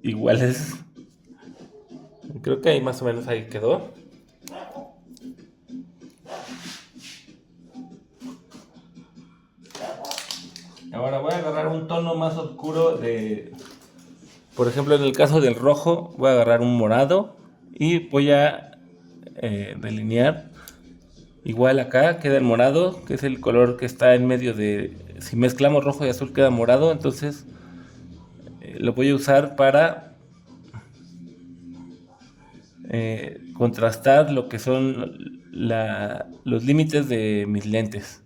iguales. Creo que ahí más o menos ahí quedó. Ahora voy a agarrar un tono más oscuro por ejemplo, en el caso del rojo, voy a agarrar un morado y voy a delinear. Igual acá queda el morado, que es el color que está en medio de... Si mezclamos rojo y azul queda morado, entonces lo voy a usar para contrastar lo que son los límites de mis lentes.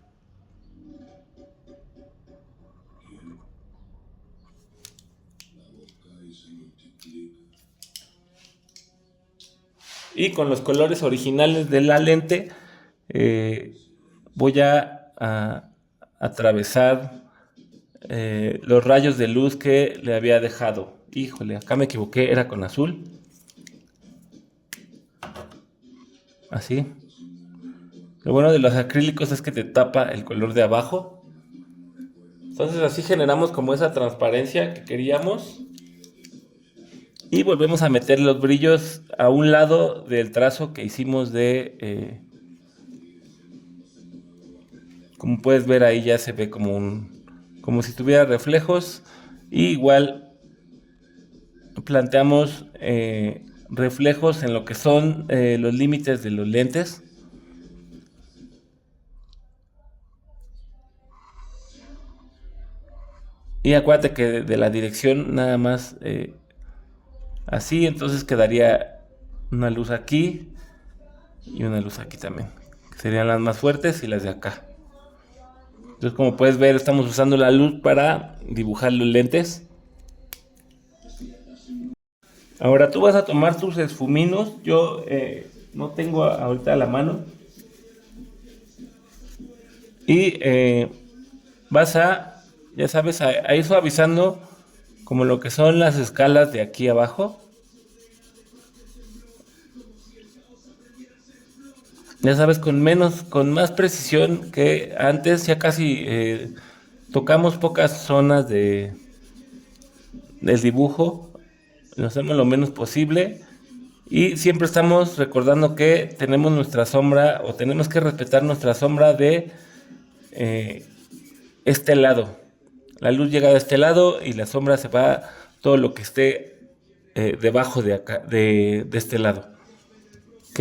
Y con los colores originales de la lente voy a atravesar los rayos de luz que le había dejado. Híjole, acá me equivoqué, era con azul. Así. Lo bueno de los acrílicos es que te tapa el color de abajo. Entonces así generamos como esa transparencia que queríamos. Y volvemos a meter los brillos a un lado del trazo que hicimos como puedes ver ahí ya se ve como si tuviera reflejos. Y igual planteamos reflejos en lo que son los límites de los lentes. Y acuérdate que de la dirección nada más así, entonces quedaría una luz aquí y una luz aquí también, que serían las más fuertes y las de acá. Entonces, como puedes ver, estamos usando la luz para dibujar los lentes. Ahora tú vas a tomar tus esfuminos. Yo no tengo ahorita a la mano. Y vas ya sabes, a ir suavizando como lo que son las escalas de aquí abajo. Ya sabes, con más precisión que antes. Ya casi tocamos pocas zonas del dibujo. Lo hacemos lo menos posible. Y siempre estamos recordando que tenemos nuestra sombra, o tenemos que respetar nuestra sombra de este lado. La luz llega de este lado y la sombra se va todo lo que esté debajo de acá, de este lado. ¿Ok?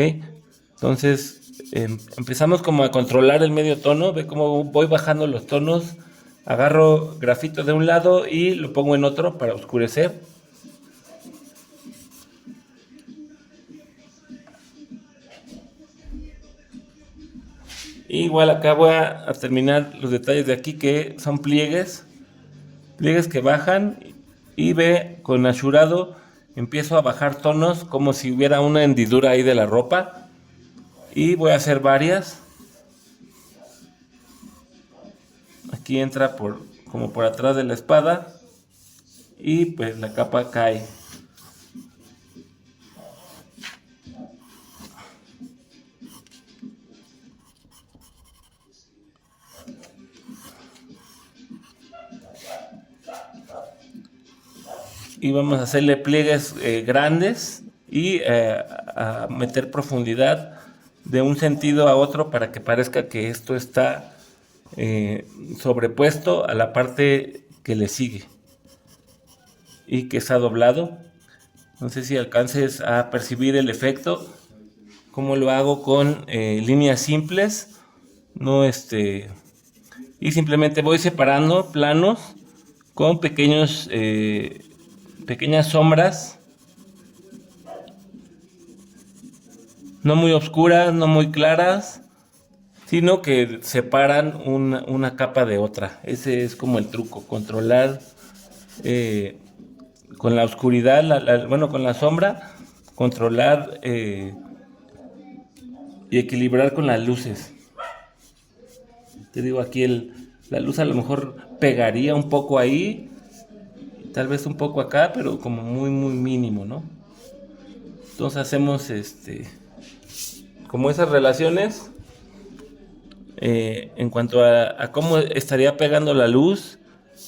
Entonces empezamos como a controlar el medio tono. Ve cómo voy bajando los tonos. Agarro grafito de un lado y lo pongo en otro para oscurecer. Igual acá voy a terminar los detalles de aquí, que son pliegues que bajan, y ve con achurado empiezo a bajar tonos como si hubiera una hendidura ahí de la ropa, y voy a hacer varias. Aquí entra como por atrás de la espada y pues la capa cae. Y vamos a hacerle pliegues grandes y a meter profundidad de un sentido a otro para que parezca que esto está sobrepuesto a la parte que le sigue y que está doblado. No sé si alcances a percibir el efecto, como lo hago con líneas simples, no y simplemente voy separando planos con pequeñas sombras, no muy oscuras, no muy claras, sino que separan una capa de otra. Ese es como el truco, controlar con la oscuridad, bueno, con la sombra, controlar y equilibrar con las luces. Te digo, aquí la luz a lo mejor pegaría un poco ahí, tal vez un poco acá, pero como muy muy mínimo, ¿no? Entonces hacemos como esas relaciones en cuanto a cómo estaría pegando la luz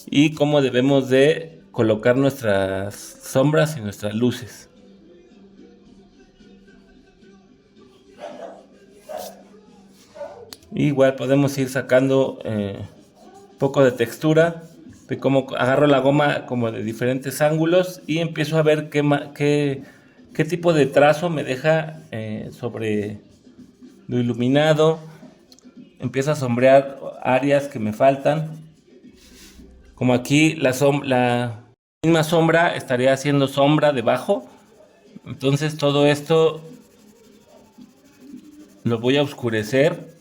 y cómo debemos de colocar nuestras sombras y nuestras luces. Igual podemos ir sacando poco de textura, de cómo agarro la goma como de diferentes ángulos y empiezo a ver qué tipo de trazo me deja sobre lo iluminado. Empiezo a sombrear áreas que me faltan, como aquí la misma sombra estaría haciendo sombra debajo. Entonces todo esto lo voy a oscurecer.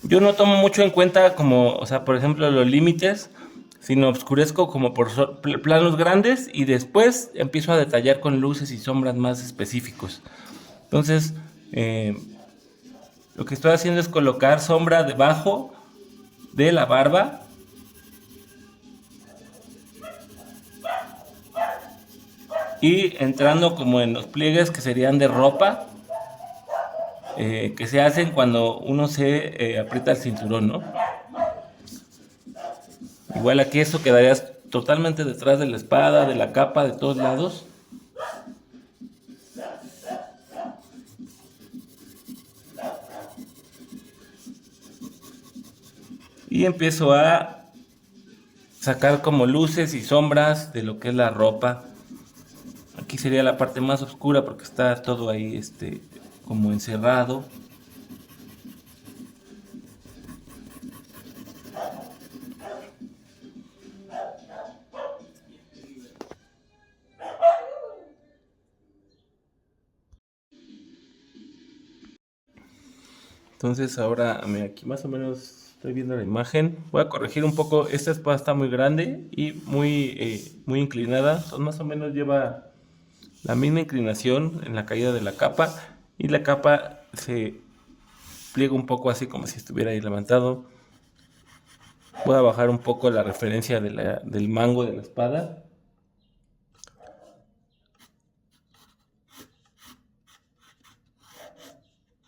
Yo no tomo mucho en cuenta o sea, por ejemplo, los límites, sino oscurezco como por planos grandes y después empiezo a detallar con luces y sombras más específicos. Entonces, lo que estoy haciendo es colocar sombra debajo de la barba. Y entrando como en los pliegues que serían de ropa, que se hacen cuando uno se aprieta el cinturón, ¿no? Igual aquí esto quedaría totalmente detrás de la espada, de la capa, de todos lados. Y empiezo a sacar como luces y sombras de lo que es la ropa. Aquí sería la parte más oscura porque está todo ahí como encerrado. Entonces ahora, mira, aquí más o menos estoy viendo la imagen. Voy a corregir un poco. Esta espada está muy grande y muy inclinada. Entonces más o menos lleva la misma inclinación en la caída de la capa. Y la capa se pliega un poco así como si estuviera ahí levantado. Voy a bajar un poco la referencia del mango de la espada.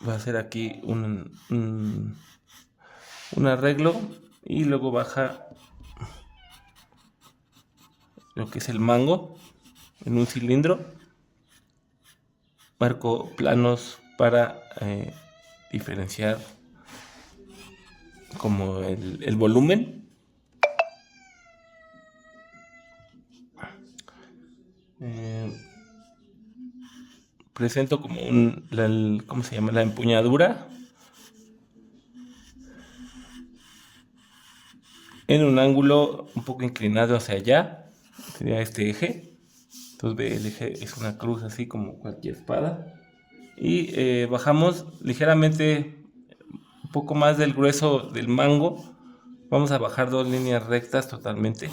Voy a hacer aquí un arreglo y luego baja lo que es el mango en un cilindro. Marco planos para diferenciar como el volumen. Presento como ¿cómo se llama? La empuñadura en un ángulo un poco inclinado hacia allá. Sería este eje. Entonces ve, el eje es una cruz así como cualquier espada. Y bajamos ligeramente un poco más del grueso del mango. Vamos a bajar 2 líneas rectas totalmente.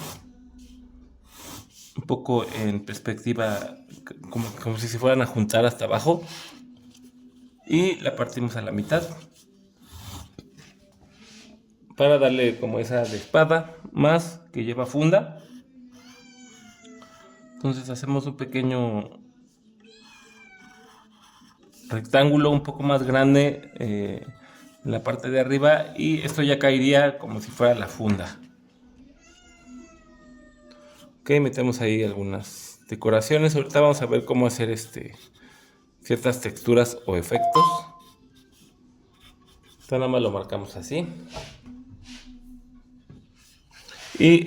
Un poco en perspectiva, como si se fueran a juntar hasta abajo. Y la partimos a la mitad. Para darle como esa de espada, más que lleva funda. Entonces hacemos un pequeño rectángulo un poco más grande en la parte de arriba. Y esto ya caería como si fuera la funda. Ok, metemos ahí algunas decoraciones. Ahorita vamos a ver cómo hacer ciertas texturas o efectos. Entonces nada más lo marcamos así. Y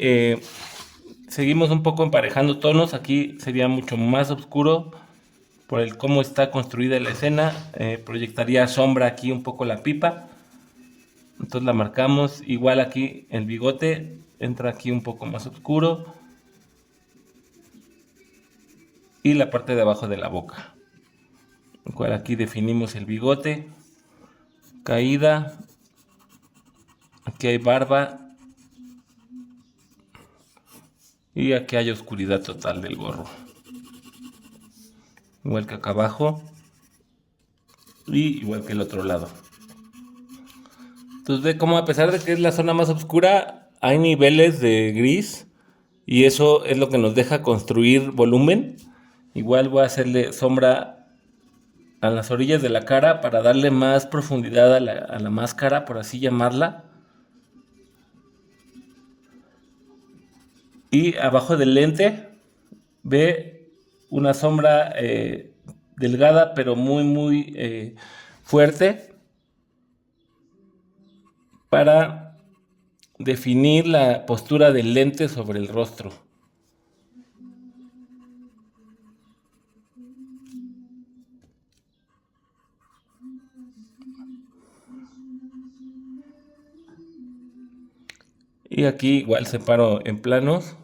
seguimos un poco emparejando tonos. Aquí sería mucho más oscuro por el cómo está construida la escena. Proyectaría sombra aquí un poco la pipa. Entonces la marcamos. Igual aquí el bigote entra aquí un poco más oscuro. Y la parte de abajo de la boca. Igual aquí definimos el bigote. Caída. Aquí hay barba. Y aquí hay oscuridad total del gorro. Igual que acá abajo. Y igual que el otro lado. Entonces ve cómo a pesar de que es la zona más oscura, hay niveles de gris. Y eso es lo que nos deja construir volumen. Igual voy a hacerle sombra a las orillas de la cara para darle más profundidad a la máscara, por así llamarla. Y abajo del lente ve una sombra delgada pero muy fuerte para definir la postura del lente sobre el rostro. Y aquí igual separo en planos.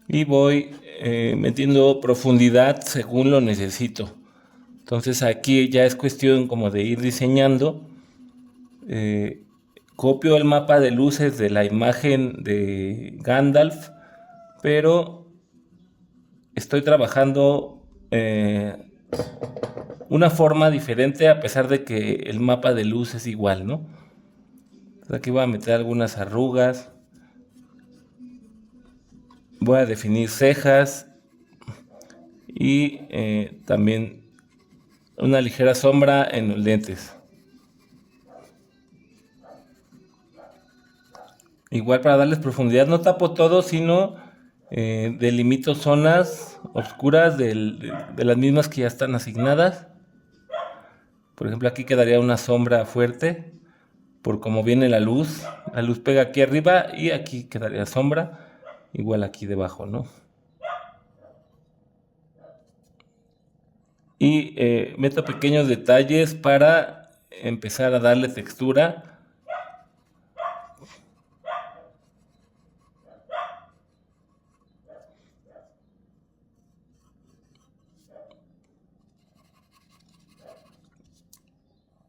Y voy metiendo profundidad según lo necesito. Entonces aquí ya es cuestión como de ir diseñando. Copio el mapa de luces de la imagen de Gandalf, pero estoy trabajando una forma diferente a pesar de que el mapa de luz es igual, ¿no? Entonces aquí voy a meter algunas arrugas. Voy a definir cejas y también una ligera sombra en los lentes. Igual para darles profundidad, no tapo todo, sino delimito zonas oscuras de las mismas que ya están asignadas. Por ejemplo, aquí quedaría una sombra fuerte por cómo viene la luz. La luz pega aquí arriba y aquí quedaría sombra, igual aquí debajo, ¿no? Y meto pequeños detalles para empezar a darle textura.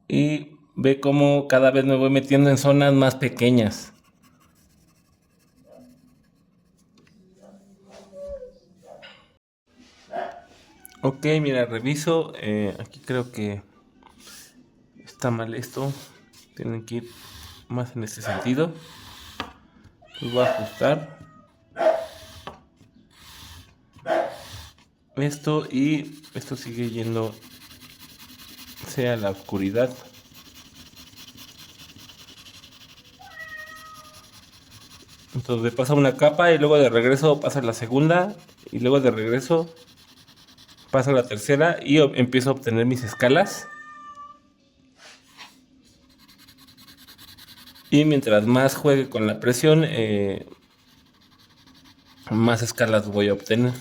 Y ve cómo cada vez me voy metiendo en zonas más pequeñas. Ok, mira, reviso. Aquí creo que está mal esto. Tienen que ir más en este sentido. Los voy a ajustar esto y esto sigue yendo hacia la oscuridad. Entonces pasa una capa y luego de regreso pasa la segunda y luego de regreso pasa la tercera y empiezo a obtener mis escalas. Y mientras más juegue con la presión, más escalas voy a obtener.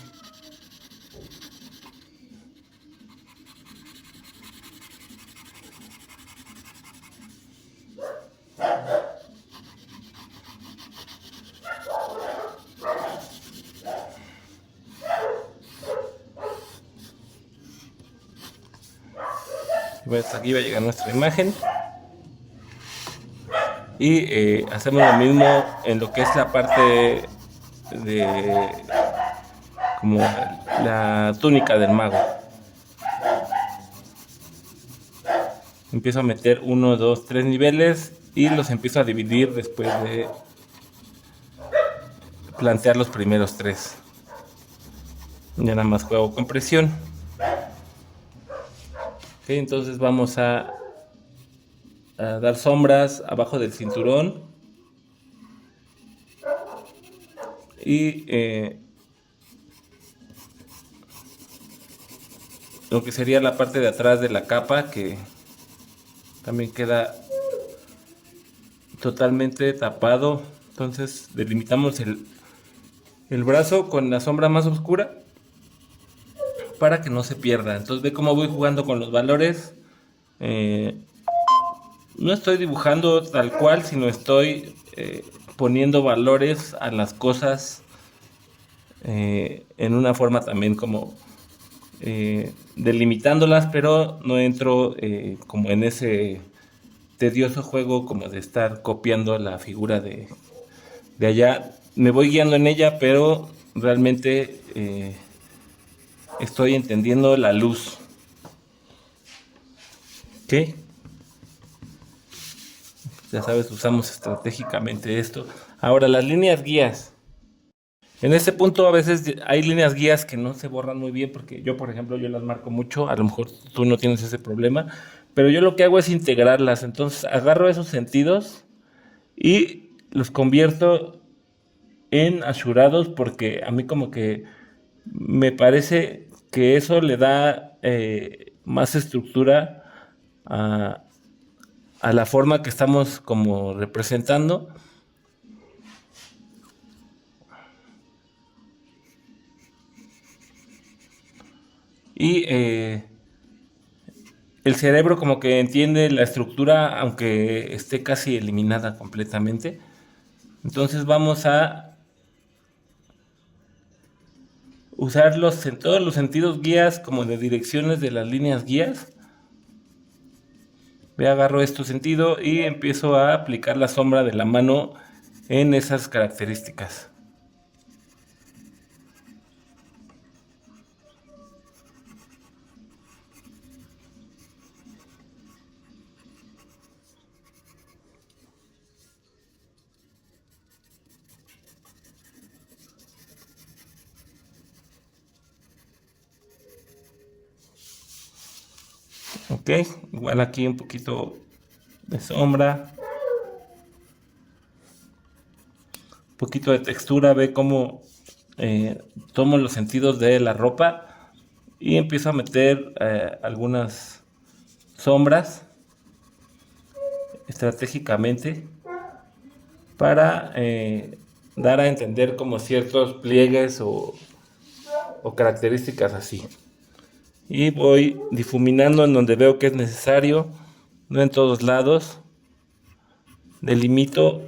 Hasta aquí va a llegar nuestra imagen. Y hacemos lo mismo en lo que es la parte de como la túnica del mago. Empiezo a meter 1, 2, 3 niveles y los empiezo a dividir después de plantear los primeros 3. Ya nada más juego con presión. Okay, entonces vamos a dar sombras abajo del cinturón y lo que sería la parte de atrás de la capa, que también queda totalmente tapado. Entonces delimitamos el brazo con la sombra más oscura para que no se pierda. Entonces ve cómo voy jugando con los valores. No estoy dibujando tal cual, sino estoy poniendo valores a las cosas en una forma también como delimitándolas, pero no entro como en ese tedioso juego como de estar copiando la figura de allá. Me voy guiando en ella, pero realmente estoy entendiendo la luz. ¿Ok? Ya sabes, usamos estratégicamente esto. Ahora, las líneas guías. En este punto a veces hay líneas guías que no se borran muy bien porque yo, por ejemplo, yo las marco mucho. A lo mejor tú no tienes ese problema, pero yo lo que hago es integrarlas. Entonces agarro esos sentidos y los convierto en ashurados porque a mí como que me parece que eso le da más estructura a, a la forma que estamos como representando. Y el cerebro como que entiende la estructura aunque esté casi eliminada completamente. Entonces vamos a usar en todos los sentidos guías como de direcciones de las líneas guías. Ve, agarro este sentido y empiezo a aplicar la sombra de la mano en esas características. Ok, igual aquí un poquito de sombra, un poquito de textura. Ve cómo tomo los sentidos de la ropa y empiezo a meter algunas sombras estratégicamente para dar a entender como ciertos pliegues o características así. Y voy difuminando en donde veo que es necesario, no en todos lados. Delimito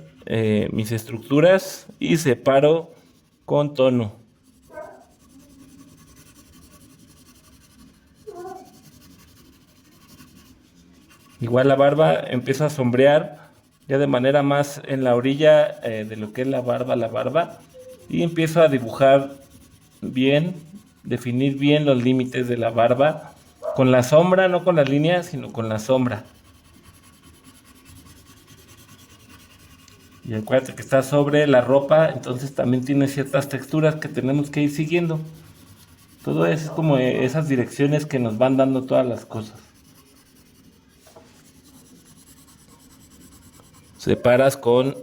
mis estructuras y separo con tono. Igual la barba empiezo a sombrear ya de manera más en la orilla de lo que es la barba, y empiezo a dibujar bien, definir bien los límites de la barba con la sombra, no con las líneas, sino con la sombra. Y acuérdate que está sobre la ropa, entonces también tiene ciertas texturas que tenemos que ir siguiendo. Todo es como esas direcciones que nos van dando todas las cosas. Separas con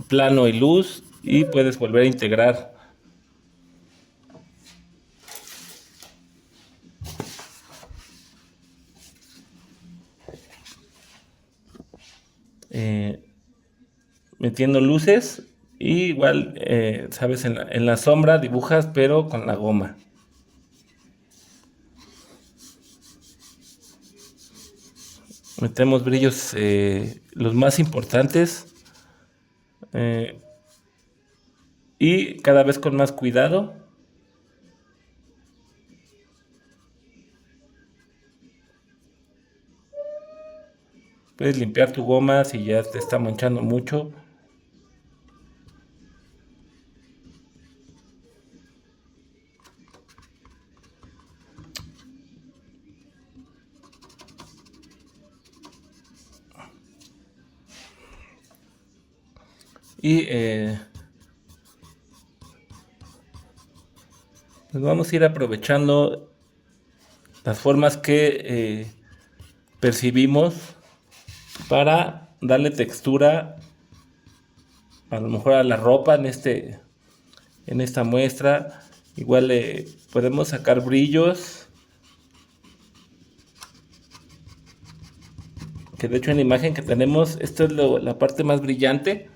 plano y luz y puedes volver a integrar. Metiendo luces y igual, sabes, en la sombra dibujas pero con la goma. Metemos brillos los más importantes y cada vez con más cuidado. Puedes limpiar tu goma si ya te está manchando mucho. Y pues vamos a ir aprovechando las formas que percibimos para darle textura a lo mejor a la ropa en esta muestra. Igual podemos sacar brillos, que de hecho en la imagen que tenemos, esto es la parte más brillante.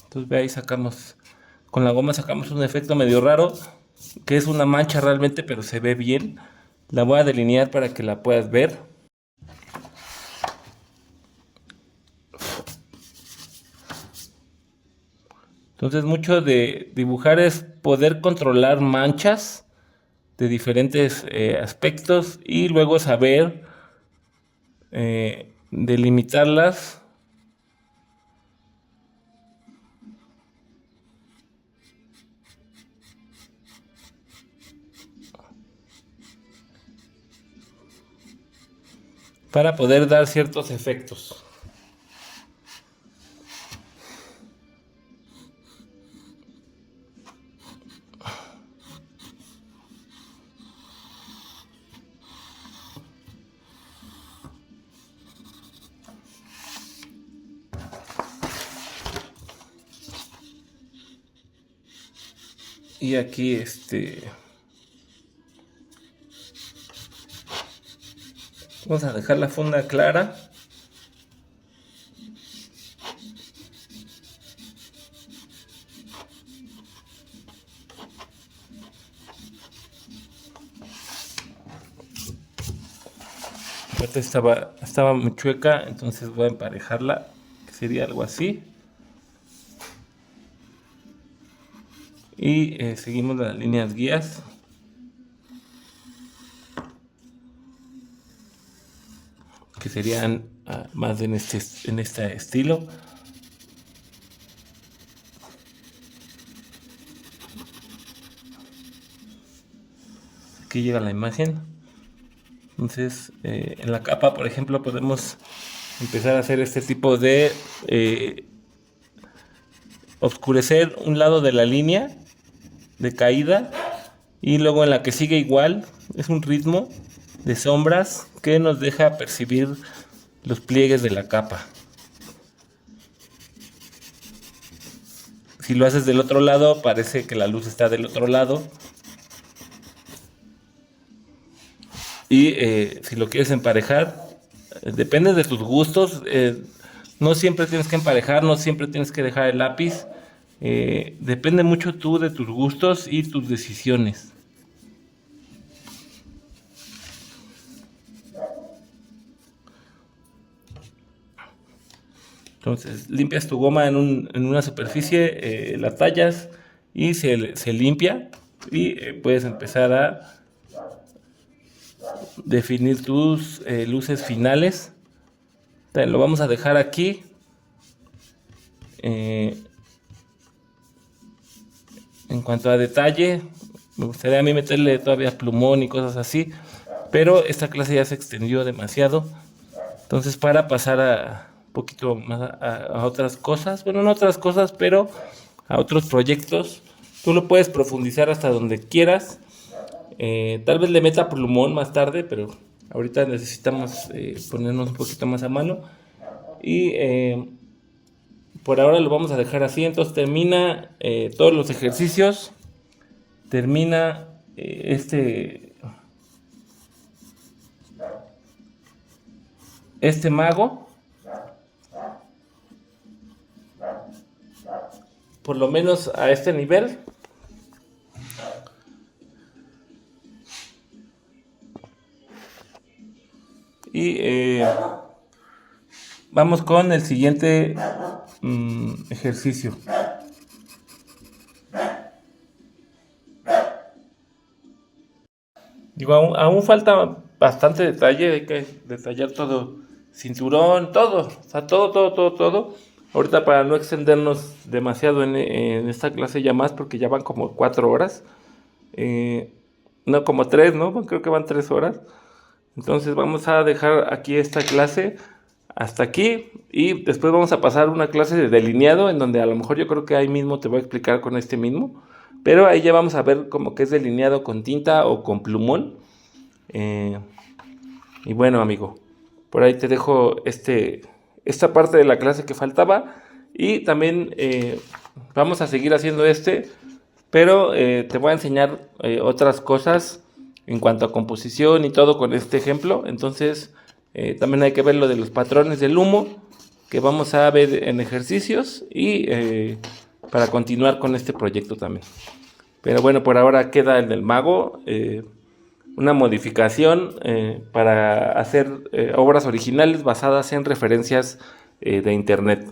Entonces ve ahí sacamos, con la goma sacamos un efecto medio raro, que es una mancha realmente, pero se ve bien. La voy a delinear para que la puedas ver. Entonces mucho de dibujar es poder controlar manchas de diferentes aspectos y luego saber delimitarlas para poder dar ciertos efectos. Y aquí vamos a dejar la funda clara. Esta estaba muy chueca, entonces voy a emparejarla, que sería algo así. Y seguimos las líneas guías. Que serían más en este estilo. Aquí llega la imagen. Entonces en la capa, por ejemplo, podemos empezar a hacer este tipo de oscurecer un lado de la línea de caída Y luego en la que sigue igual, es un ritmo de sombras que nos deja percibir los pliegues de la capa. Si lo haces del otro lado, parece que la luz está del otro lado. Y si lo quieres emparejar, depende de tus gustos. No siempre tienes que emparejar, no siempre tienes que dejar el lápiz. Depende mucho tú de tus gustos y tus decisiones. Entonces limpias tu goma en una superficie, la tallas y se limpia y puedes empezar a definir tus luces finales. Lo vamos a dejar aquí. En cuanto a detalle, me gustaría a mí meterle todavía plumón y cosas así, pero esta clase ya se extendió demasiado. Entonces, para pasar a un poquito más a otras cosas, bueno, no otras cosas, pero a otros proyectos, tú lo puedes profundizar hasta donde quieras. Tal vez le meta plumón más tarde, pero ahorita necesitamos ponernos un poquito más a mano. Y por ahora lo vamos a dejar así. Entonces termina todos los ejercicios. Termina este mago. Por lo menos a este nivel. Y vamos con el siguiente ejercicio. Digo, aún falta bastante detalle, hay que detallar todo, cinturón, todo, o sea, todo. Ahorita para no extendernos demasiado en esta clase ya más, porque ya van como 4 horas, no como 3, ¿no? Creo que van 3 horas. Entonces vamos a dejar aquí esta clase hasta aquí y después vamos a pasar una clase de delineado en donde a lo mejor yo creo que ahí mismo te voy a explicar con este mismo, pero ahí ya vamos a ver como que es delineado con tinta o con plumón. Y bueno, amigo, por ahí te dejo esta parte de la clase que faltaba y también vamos a seguir haciendo pero te voy a enseñar otras cosas en cuanto a composición y todo con este ejemplo. Entonces también hay que ver lo de los patrones del humo que vamos a ver en ejercicios y para continuar con este proyecto también. Pero bueno, por ahora queda el del mago, una modificación para hacer obras originales basadas en referencias de internet.